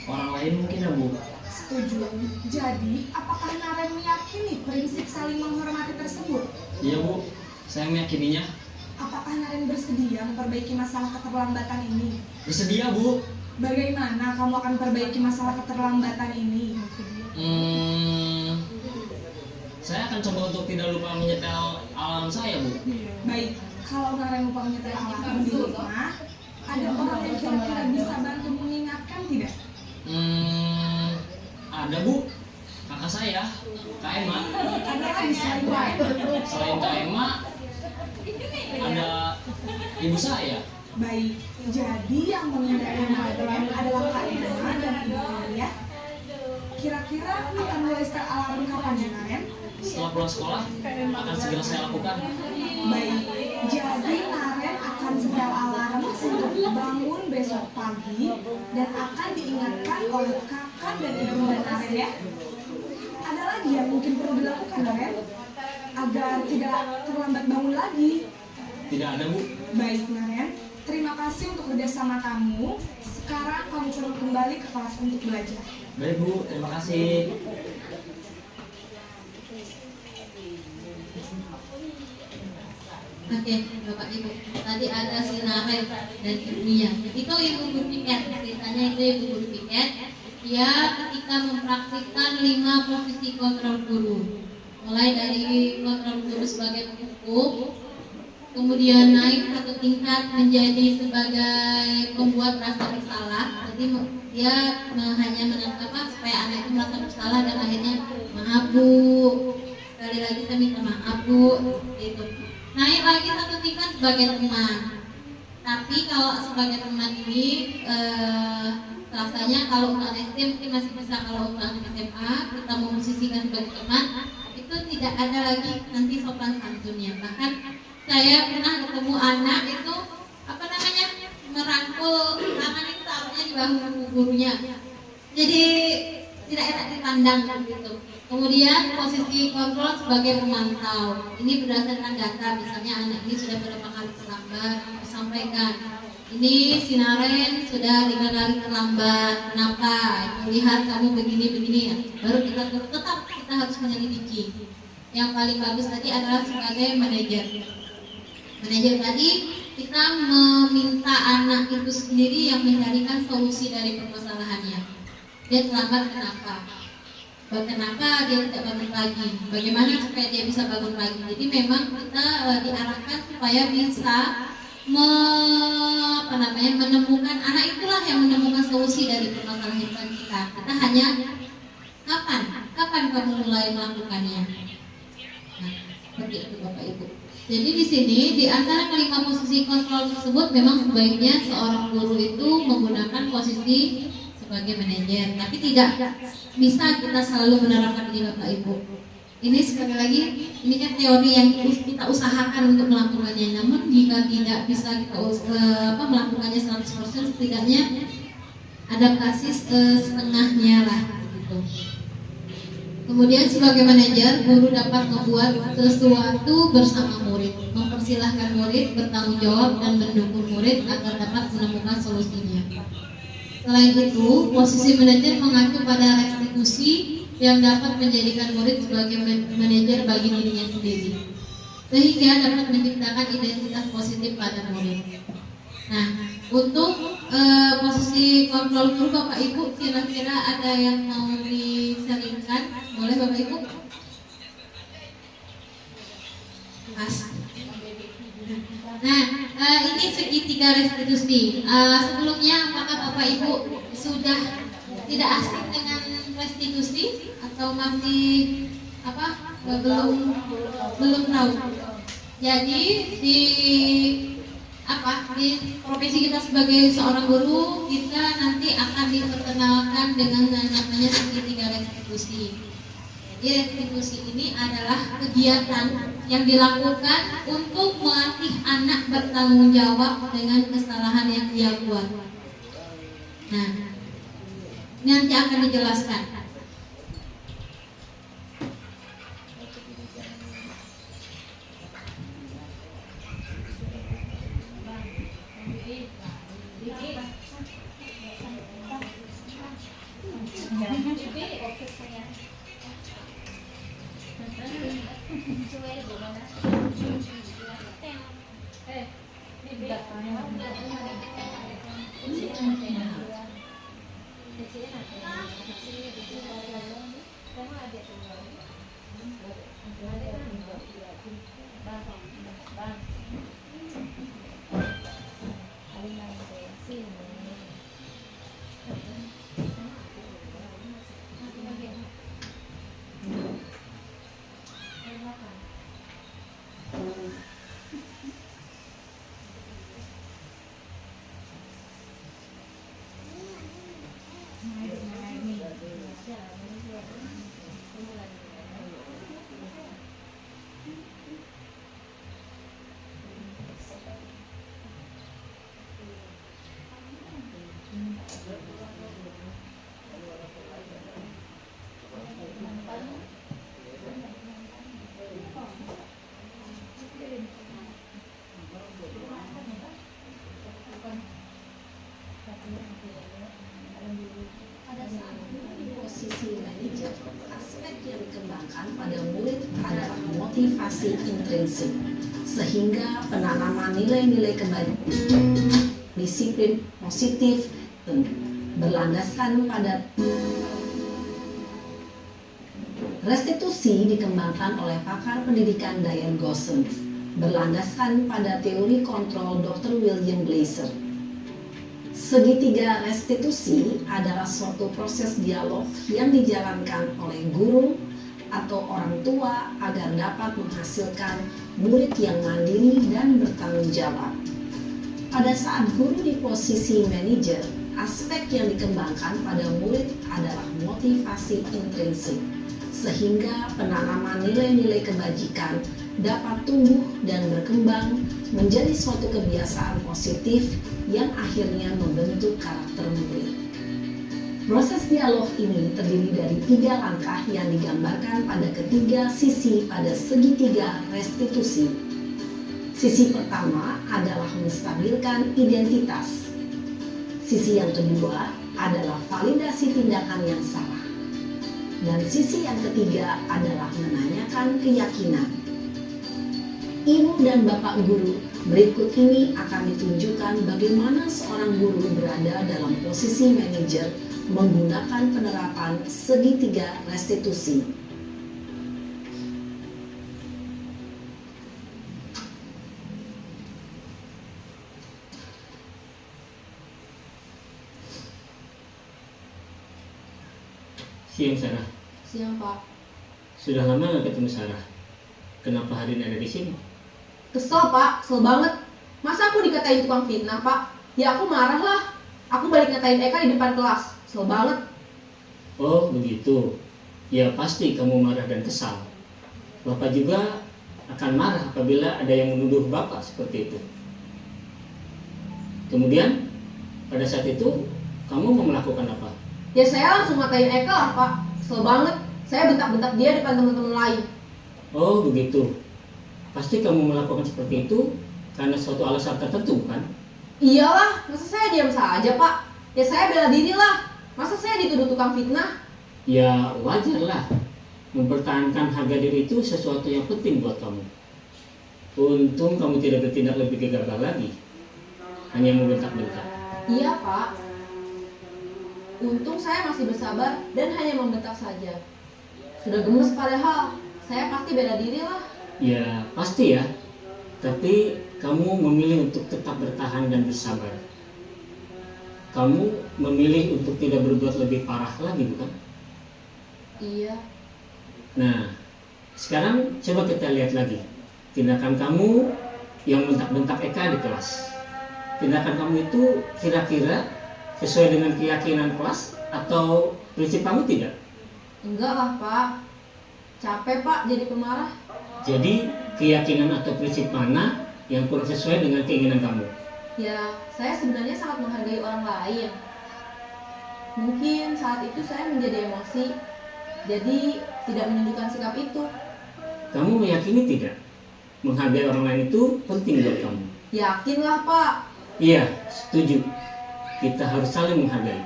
orang lain mungkin ya, Bu.
Setuju. Jadi, apakah Naren meyakini prinsip saling menghormati tersebut?
Iya, Bu. Saya meyakininya.
Apakah Naren bersedia memperbaiki masalah keterlambatan ini?
Bersedia, Bu.
Bagaimana kamu akan perbaiki masalah keterlambatan ini?
Saya akan coba untuk tidak lupa menyetel alarm saya, Bu.
Baik, kalau Naren lupa menyetel alarm di rumah, ada orang yang kira-kira bisa bantu mengingatkan tidak?
Ada, Bu. Kakak saya, Kak Emma.
Ada lagi selain lain?
Selain Kak Emma, ada ibu saya.
Baik, jadi yang mengingatkan Naren adalah Kak Emma dan Ibu ya. Kira-kira akan mulai setel alarm kapan ya Naren?
Setelah pulang sekolah, akan segera saya lakukan.
Baik, jadi Naren akan setel alarm untuk bangun besok pagi dan akan diingatkan oleh kakak dan ibu Naren ya. Ada lagi yang mungkin perlu dilakukan Naren agar tidak terlambat bangun lagi?
Tidak ada, Bu.
Baik Naren, terima kasih untuk kerjasama kamu. Sekarang kamu perlu kembali ke kelas untuk belajar.
Baik, Bu. Terima kasih.
Oke, Bapak Ibu. Tadi ada si Naren dan ibunya. Itu ibu guru piket. Ceritanya itu ibu guru piket. Dia ketika mempraktikkan 5 posisi kontrol guru. Mulai dari kontrol guru sebagai penghukum, kemudian naik satu tingkat menjadi sebagai pembuat rasa bersalah. Jadi dia hanya menangkap supaya anak itu merasa bersalah dan akhirnya maaf Bu, sekali lagi saya minta maaf Bu, gitu. Naik lagi satu tingkat sebagai teman. Tapi kalau sebagai teman ini rasanya kalau untuk SD mungkin masih bisa, kalau untuk anak SMA kita memposisikan sebagai teman itu tidak ada lagi nanti sopan santunnya. Bahkan saya pernah ketemu anak itu merangkul tangan itu taruhnya di bahu gurunya, jadi tidak enak dipandang gitu. Kemudian posisi kontrol sebagai pemantau, ini berdasarkan data, misalnya anak ini sudah berapa kali terlambat, sampaikan ini si Naren sudah 5 kali terlambat, kenapa? Lihat kamu begini-begini ya, baru kita tetap kita harus menyelidiki. Yang paling bagus tadi adalah sebagai manajer. Manajer tadi kita meminta anak itu sendiri yang mencarikan solusi dari permasalahannya. Dia terlambat kenapa? Kenapa dia tidak bangun pagi? Bagaimana supaya dia bisa bangun pagi? Jadi memang kita diarahkan supaya bisa menemukan, anak itulah yang menemukan solusi dari permasalahan kita. Kita hanya kapan kamu mulai melakukannya? Nah, seperti itu Bapak Ibu. Jadi di sini di antara kelima posisi kontrol tersebut memang sebaiknya seorang guru itu menggunakan posisi sebagai manajer, tapi tidak bisa kita selalu menerapkan ini Bapak Ibu. Ini sekali lagi, ini kan teori yang kita usahakan untuk melakukannya. Namun jika tidak bisa kita melakukannya 100%, setidaknya adaptasi setengahnya lah gitu. Kemudian sebagai manajer, guru dapat membuat sesuatu bersama murid, mempersilahkan murid bertanggung jawab dan mendukung murid agar dapat menemukan solusinya. Selain itu, posisi manajer mengacu pada restitusi yang dapat menjadikan murid sebagai manajer bagi dirinya sendiri, sehingga dapat menciptakan identitas positif pada murid. Nah, untuk posisi kontrol guru Bapak Ibu, kira-kira ada yang mau di dijelaskan? Boleh Bapak Ibu? Nah, ini segitiga restitusi. Sebelumnya apakah Bapak Ibu sudah tidak asing dengan restitusi atau masih belum tahu? Jadi di profesi kita sebagai seorang guru, kita nanti akan diperkenalkan dengan namanya segitiga restitusi. Jadi restitusi ini adalah kegiatan yang dilakukan untuk melatih anak bertanggung jawab dengan kesalahan yang dia buat. Nah, ini nanti akan dijelaskan.
Posisi manajer, aspek yang dikembangkan pada murid adalah motivasi intrinsik, sehingga penanaman nilai-nilai kebaikan, disiplin positif, berlandaskan pada restitusi dikembangkan oleh pakar pendidikan Diane Gosson, berlandaskan pada teori kontrol Dr. William Glasser. Segitiga restitusi adalah suatu proses dialog yang dijalankan oleh guru atau orang tua agar dapat menghasilkan murid yang mandiri dan bertanggung jawab. Pada saat guru di posisi manajer, aspek yang dikembangkan pada murid adalah motivasi intrinsik, sehingga penanaman nilai-nilai kebajikan dapat tumbuh dan berkembang menjadi suatu kebiasaan positif yang akhirnya membentuk karakter murid. Proses dialog ini terdiri dari 3 langkah yang digambarkan pada ketiga sisi pada segitiga restitusi. Sisi pertama adalah menstabilkan identitas. Sisi yang kedua adalah validasi tindakan yang salah. Dan sisi yang ketiga adalah menanyakan keyakinan. Ibu dan Bapak guru, berikut ini akan ditunjukkan bagaimana seorang guru berada dalam posisi manajer menggunakan penerapan segitiga restitusi.
Siang Sarah.
Siang Pak.
Sudah lama nggak ketemu Sarah. Kenapa hari ini ada di sini?
Kesel Pak, kesel banget. Masa aku dikatain tukang fitnah Pak? Ya aku marah lah. Aku balik ngatain Eka di depan kelas. Kesel banget.
Oh begitu. Ya pasti kamu marah dan kesal. Bapak juga akan marah apabila ada yang menuduh Bapak seperti itu. Kemudian pada saat itu kamu mau melakukan apa?
Ya saya langsung ngatain Eka lah Pak. Kesel banget. Saya bentak-bentak dia depan teman-teman lain.
Oh begitu. Pasti kamu melakukan seperti itu karena suatu alasan tertentu kan?
Iyalah, masa saya diam saja Pak? Ya saya bela diri lah. Masa saya dituduh tukang fitnah?
Ya wajar lah. Mempertahankan harga diri itu sesuatu yang penting buat kamu. Untung kamu tidak bertindak lebih gegabah lagi. Hanya membentak-bentak.
Iya Pak. Untung saya masih bersabar dan hanya membentak saja.
Sudah gemes padahal. Saya pasti bela diri lah.
Ya pasti ya, tapi kamu memilih untuk tetap bertahan dan bersabar. Kamu memilih untuk tidak berbuat lebih parah lagi, bukan?
Iya.
Nah, sekarang coba kita lihat lagi tindakan kamu yang bentak-bentak Eka di kelas. Tindakan kamu itu kira-kira sesuai dengan keyakinan kelas atau prinsip kamu tidak?
Enggak lah Pak. Capek Pak jadi pemarah.
Jadi keyakinan atau prinsip mana yang kurang sesuai dengan keinginan kamu?
Ya, saya sebenarnya sangat menghargai orang lain. Mungkin saat itu saya menjadi emosi, jadi tidak menunjukkan sikap itu.
Kamu meyakini tidak? Menghargai orang lain itu penting buat kamu.
Yakinlah Pak.
Iya, setuju. Kita harus saling menghargai.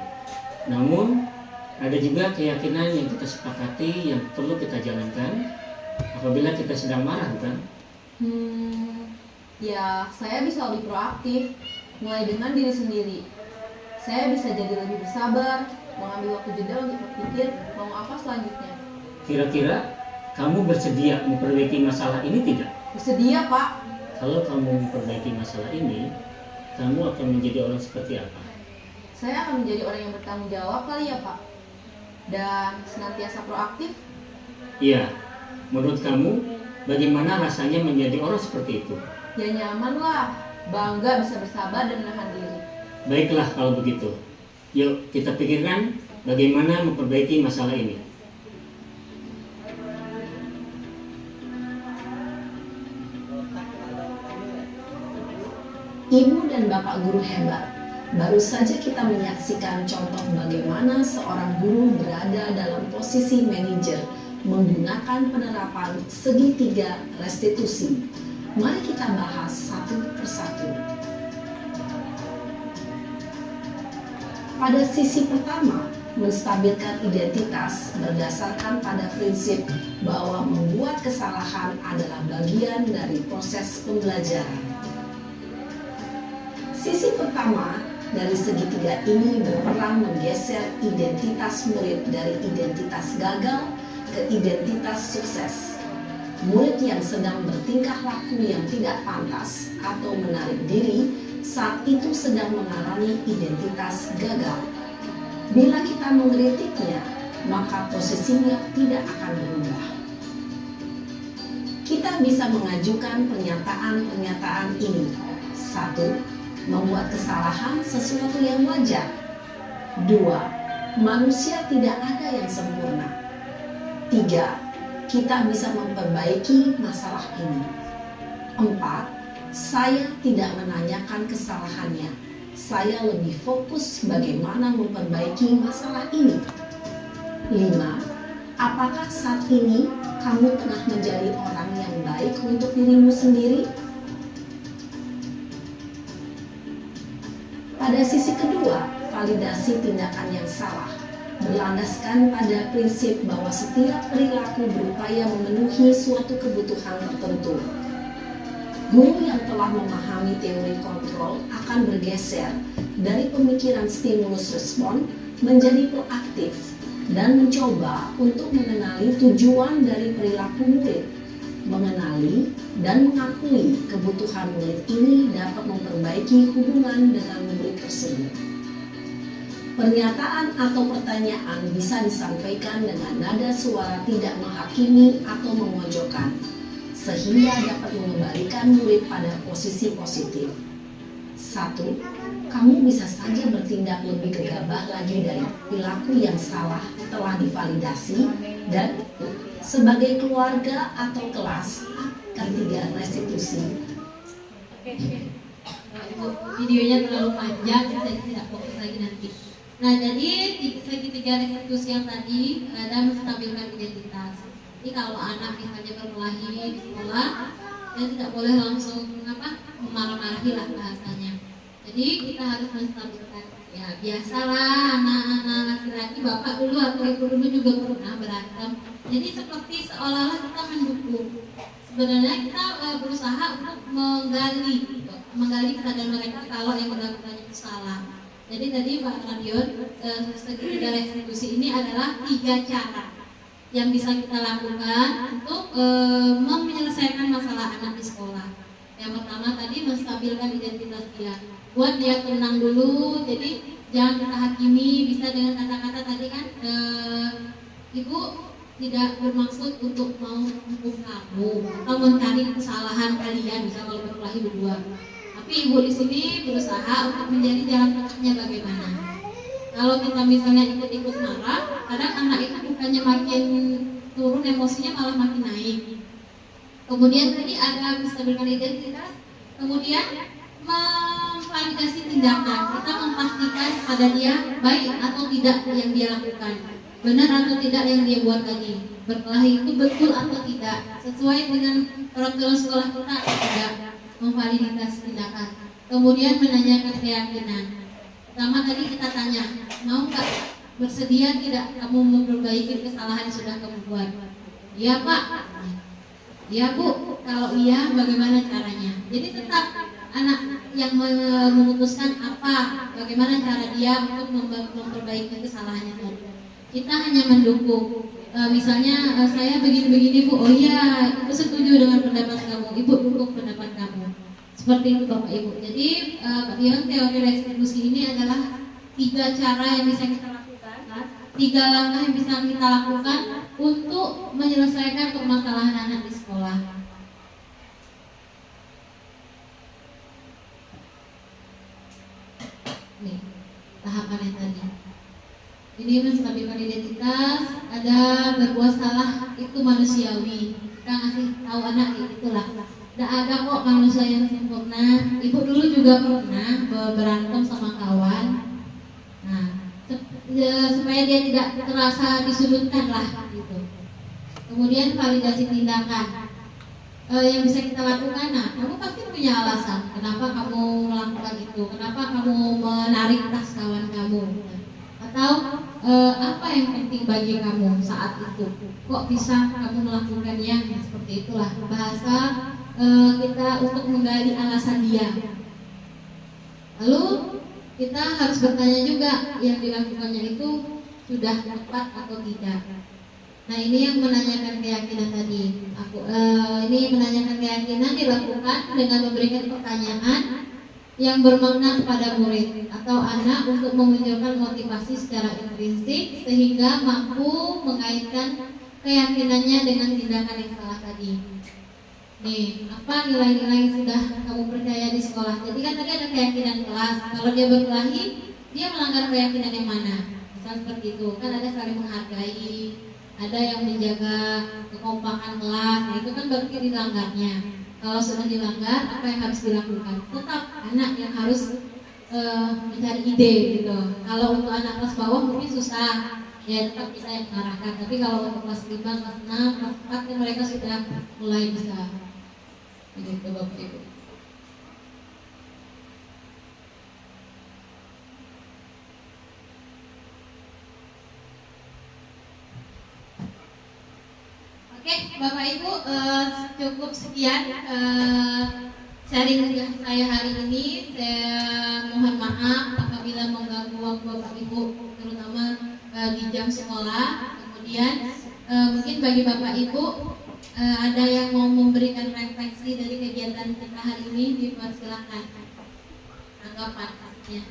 Namun, ada juga keyakinan yang kita sepakati yang perlu kita jalankan apabila kita sedang marah, bukan?
Ya, saya bisa lebih proaktif, mulai dengan diri sendiri. Saya bisa jadi lebih bersabar, mengambil waktu jeda untuk berpikir mau apa selanjutnya.
Kira-kira kamu bersedia memperbaiki masalah ini tidak?
Bersedia, Pak.
Kalau kamu memperbaiki masalah ini, kamu akan menjadi orang seperti apa?
Saya akan menjadi orang yang bertanggung jawab kali ya, Pak. Dan senantiasa proaktif.
Iya, menurut kamu bagaimana rasanya menjadi orang seperti itu?
Ya nyaman lah, bangga bisa bersabar dan menahan diri.
Baiklah kalau begitu. Yuk kita pikirkan bagaimana memperbaiki masalah ini.
Ibu dan Bapak guru hebat. Baru saja kita menyaksikan contoh bagaimana seorang guru berada dalam posisi manajer menggunakan penerapan segitiga restitusi. Mari kita bahas satu persatu. Pada sisi pertama, menstabilkan identitas berdasarkan pada prinsip bahwa membuat kesalahan adalah bagian dari proses pembelajaran. Sisi pertama dari segitiga ini berperan menggeser identitas murid dari identitas gagal ke identitas sukses. Murid yang sedang bertingkah laku yang tidak pantas atau menarik diri saat itu sedang mengalami identitas gagal. Bila kita mengkritiknya, maka posisinya tidak akan berubah. Kita bisa mengajukan pernyataan-pernyataan ini. 1. Membuat kesalahan sesuatu yang wajar. 2. Manusia tidak ada yang sempurna. 3. Kita bisa memperbaiki masalah ini. 4. Saya tidak menanyakan kesalahannya. Saya lebih fokus bagaimana memperbaiki masalah ini. 5. Apakah saat ini kamu tengah menjadi orang yang baik untuk dirimu sendiri? Pada sisi kedua, validasi tindakan yang salah berlandaskan pada prinsip bahwa setiap perilaku berupaya memenuhi suatu kebutuhan tertentu. Guru yang telah memahami teori kontrol akan bergeser dari pemikiran stimulus respon menjadi proaktif dan mencoba untuk mengenali tujuan dari perilaku murid. Mengenali dan mengakui kebutuhan murid ini dapat memperbaiki hubungan dengan murid tersebut. Pernyataan atau pertanyaan bisa disampaikan dengan nada suara tidak menghakimi atau memojokkan, sehingga dapat mengembalikan murid pada posisi positif. 1. Kamu bisa saja bertindak lebih gegabah lagi dari perilaku yang salah telah divalidasi dan sebagai keluarga atau kelas ketiga restitusi.
Videonya terlalu panjang, saya tidak fokus lagi nanti. Nah, jadi segitiga restitusi yang tadi ada menstabilkan identitas. Jadi kalau anak misalnya berkelahi di sekolah, ya tidak boleh langsung memarah-marahi lah bahasanya. Jadi kita harus menstabilkan. Ya biasalah anak-anak laki-laki bapak dulu atau ibu dulu juga pernah berantem. Jadi seperti seolah-olah kita mendukung. Sebenarnya kita berusaha untuk menggali kesadaran mereka kalau yang melakukannya itu salah. Jadi tadi Pak Radion segitiga restitusi ini adalah 3 cara. yang bisa kita lakukan untuk menyelesaikan masalah anak di sekolah. Yang pertama tadi menstabilkan identitas dia, buat dia tenang dulu. Jadi jangan kita hakimi, bisa dengan kata-kata tadi kan, ibu tidak bermaksud untuk mau menghukum kamu atau mencari kesalahan kalian, bisa kalau berkelahi berdua. Tapi ibu di sini berusaha untuk menjadi jalan tengahnya bagaimana. Kalau kita misalnya ikut-ikut marah, kadang anak itu bukannya makin turun emosinya, malah makin naik. Kemudian tadi ada menstabilkan identitas, kemudian memvalidasi tindakan. Kita memastikan pada dia baik atau tidak yang dia lakukan, benar atau tidak yang dia buat tadi. Berkelahi itu betul atau tidak, sesuai dengan peraturan sekolah kita atau tidak. Memvalidasi tindakan. Kemudian menanyakan keyakinan. Pertama tadi kita tanya, mau nggak, bersedia tidak kamu memperbaiki kesalahan yang sudah kamu buat? Iya Pak. Ya Bu, kalau iya bagaimana caranya? Jadi tetap anak yang memutuskan bagaimana cara dia untuk memperbaiki kesalahannya tadi. Kita hanya mendukung. Misalnya saya begini-begini Bu, oh iya, Ibu setuju dengan pendapat kamu, Ibu dukung pendapat kamu. Seperti itu Bapak Ibu. Jadi Pak Dion, teori restitusi ini adalah 3 cara yang bisa kita lakukan, 3 langkah yang bisa kita lakukan untuk menyelesaikan permasalahan anak di sekolah. Nih, tahapannya tadi. Jadi menstabilkan identitas, ada berbuat salah itu manusiawi. Kita ngasih tahu anak itulah. Tidak ada kok manusia yang sempurna. Ibu dulu juga pernah berantem sama kawan. Nah, supaya dia tidak terasa disudutkan lah gitu. Kemudian validasi tindakan. Yang bisa kita lakukan, nah kamu pasti punya alasan kenapa kamu melakukan itu, kenapa kamu menarik tas kawan kamu, atau apa yang penting bagi kamu saat itu, kok bisa kamu melakukannya. Seperti itulah bahasa kita untuk menggali alasan dia. Lalu kita harus bertanya juga, yang dilakukannya itu sudah tepat atau tidak. Nah ini yang menanyakan keyakinan tadi. Ini menanyakan keyakinan dilakukan dengan memberikan pertanyaan yang bermakna kepada murid atau anak untuk memunculkan motivasi secara intrinsik sehingga mampu mengaitkan keyakinannya dengan tindakan yang salah tadi. Nih, apa nilai-nilai yang sudah kamu percaya di sekolah? Jadi kan tadi ada keyakinan kelas. Kalau dia berkelahi, dia melanggar keyakinan yang mana? Misal seperti itu, kan ada saling menghargai, ada yang menjaga kekompakan kelas. Nah, itu kan berarti dilanggarnya. Kalau sudah dilanggar, apa yang harus dilakukan? Tetap anak yang harus mencari ide gitu. Kalau untuk anak kelas bawah mungkin susah, ya tetap kita yang mengarahkan. Tapi kalau untuk kelas 5, kelas 6, kelas 4 kan mereka sudah mulai bisa. Begitu Bapak Ibu. Oke, Bapak Ibu, cukup sekian sharing saya hari ini. Saya mohon maaf apabila mengganggu waktu Bapak Ibu, terutama di jam sekolah. Kemudian mungkin bagi Bapak Ibu ada yang mau memberikan refleksi dari kegiatan kita hari ini, dipersilakan tanggapannya.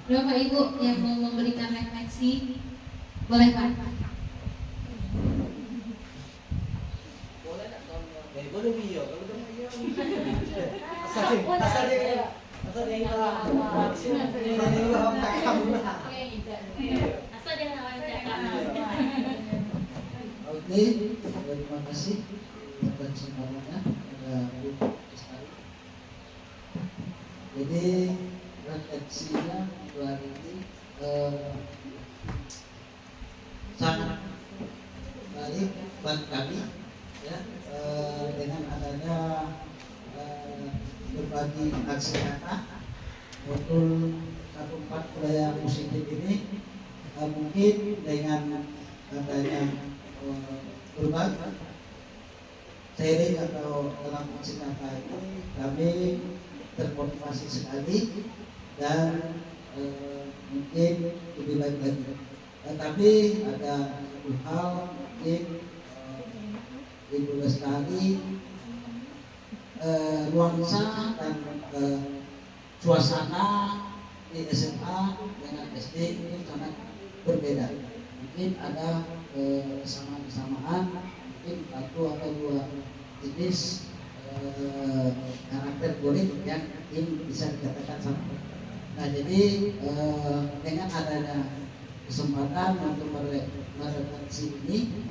Bapak Ibu yang mau memberikan refleksi, boleh Pak.
Boleh video, kalau udah video. Asal dia Oke, terima kasih atas semuanya. Jadi refleksinya hari ini sangat baik buat kami, ya, dengan adanya berbagi aksi nyata untuk 14 budaya positif ini. Mungkin dengan adanya berbagi sharing atau dalam aksi nyata ini kami termotivasi sekali dan mungkin lebih baik lagi. Tetapi ada satu hal mungkin Ibu Lestari, nuansa dan suasana di SMA dengan SD itu sangat berbeda. Mungkin ada kesamaan, mungkin satu atau dua jenis karakter kulit yang bisa dikatakan sama. Nah, jadi dengan adanya kesempatan untuk merefleksi ini,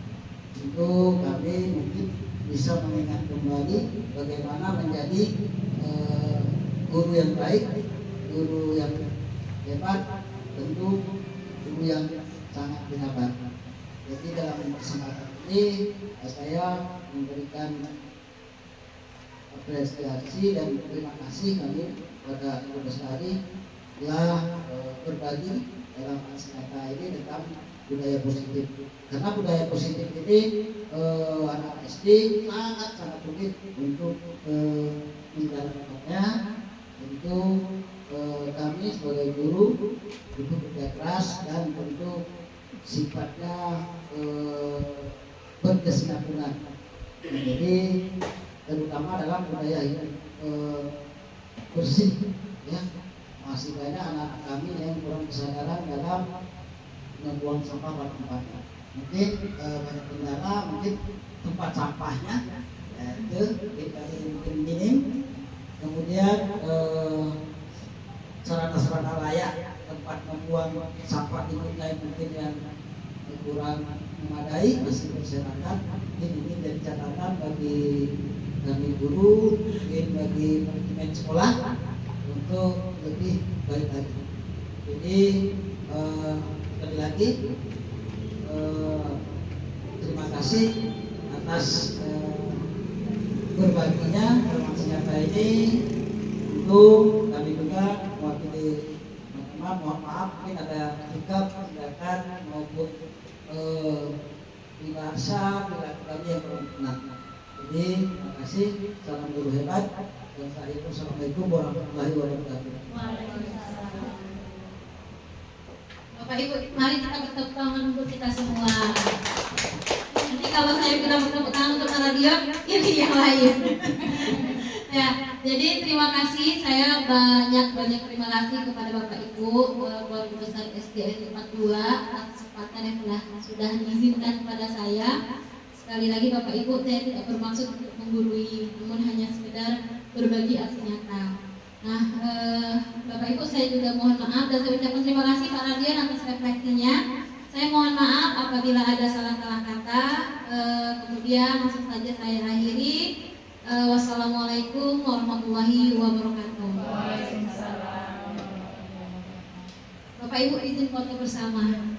tentu kami mungkin bisa mengingat kembali bagaimana menjadi guru yang baik, guru yang hebat, tentu guru yang sangat bersabar. Jadi dalam kesempatan ini saya memberikan apresiasi dan terima kasih kami kepada Ibu Lestari telah berbagi dalam acara ini tentang budaya positif. Karena budaya positif ini anak SD sangat sulit untuk menjalankannya. Tentu kami sebagai guru itu bekerja keras dan tentu sifatnya berkesinambungan. Jadi terutama dalam budaya hidup bersih, ya. Masih banyak anak kami yang kurang kesadaran dalam membuang sampah pada tempatnya. Mungkin banyak kendala, mungkin tempat sampahnya itu mungkin minim. Kemudian sarana-sarana layak tempat membuang sampah itu mungkin yang kurang memadai, masih berserakan. Mungkin ini jadi catatan bagi kami guru, mungkin bagi manajemen sekolah untuk lebih baik lagi. Jadi sekali lagi terima kasih atas berbaginya termasuk nyata ini. Untuk kami juga mewakili teman-teman, mohon maaf mungkin ada sikap, tindakan maupun bahasa kami yang kurang benar. Jadi terima kasih, salam guru hebat. Dan Assalamualaikum warahmatullahi wabarakatuh.
Bapak Ibu, mari kita bertepuk tangan untuk kita semua. Nanti kalau saya bilang bertepuk tangan untuk radio, ini yang lain. Ya, jadi terima kasih. Saya banyak terima kasih kepada Bapak Ibu, Guru Besar SDN 42 atas kesempatan yang sudah diizinkan kepada saya. Sekali lagi Bapak Ibu, saya tidak bermaksud untuk menggurui, namun hanya sekedar berbagi aksi nyata. Nah, Bapak Ibu, saya juga mohon maaf dan saya ucapkan terima kasih Pak Radian atas refleksinya. Saya mohon maaf apabila ada salah-salah kata. Kemudian langsung saja saya akhiri. Wassalamualaikum warahmatullahi wabarakatuh. Bapak Ibu izin foto bersama.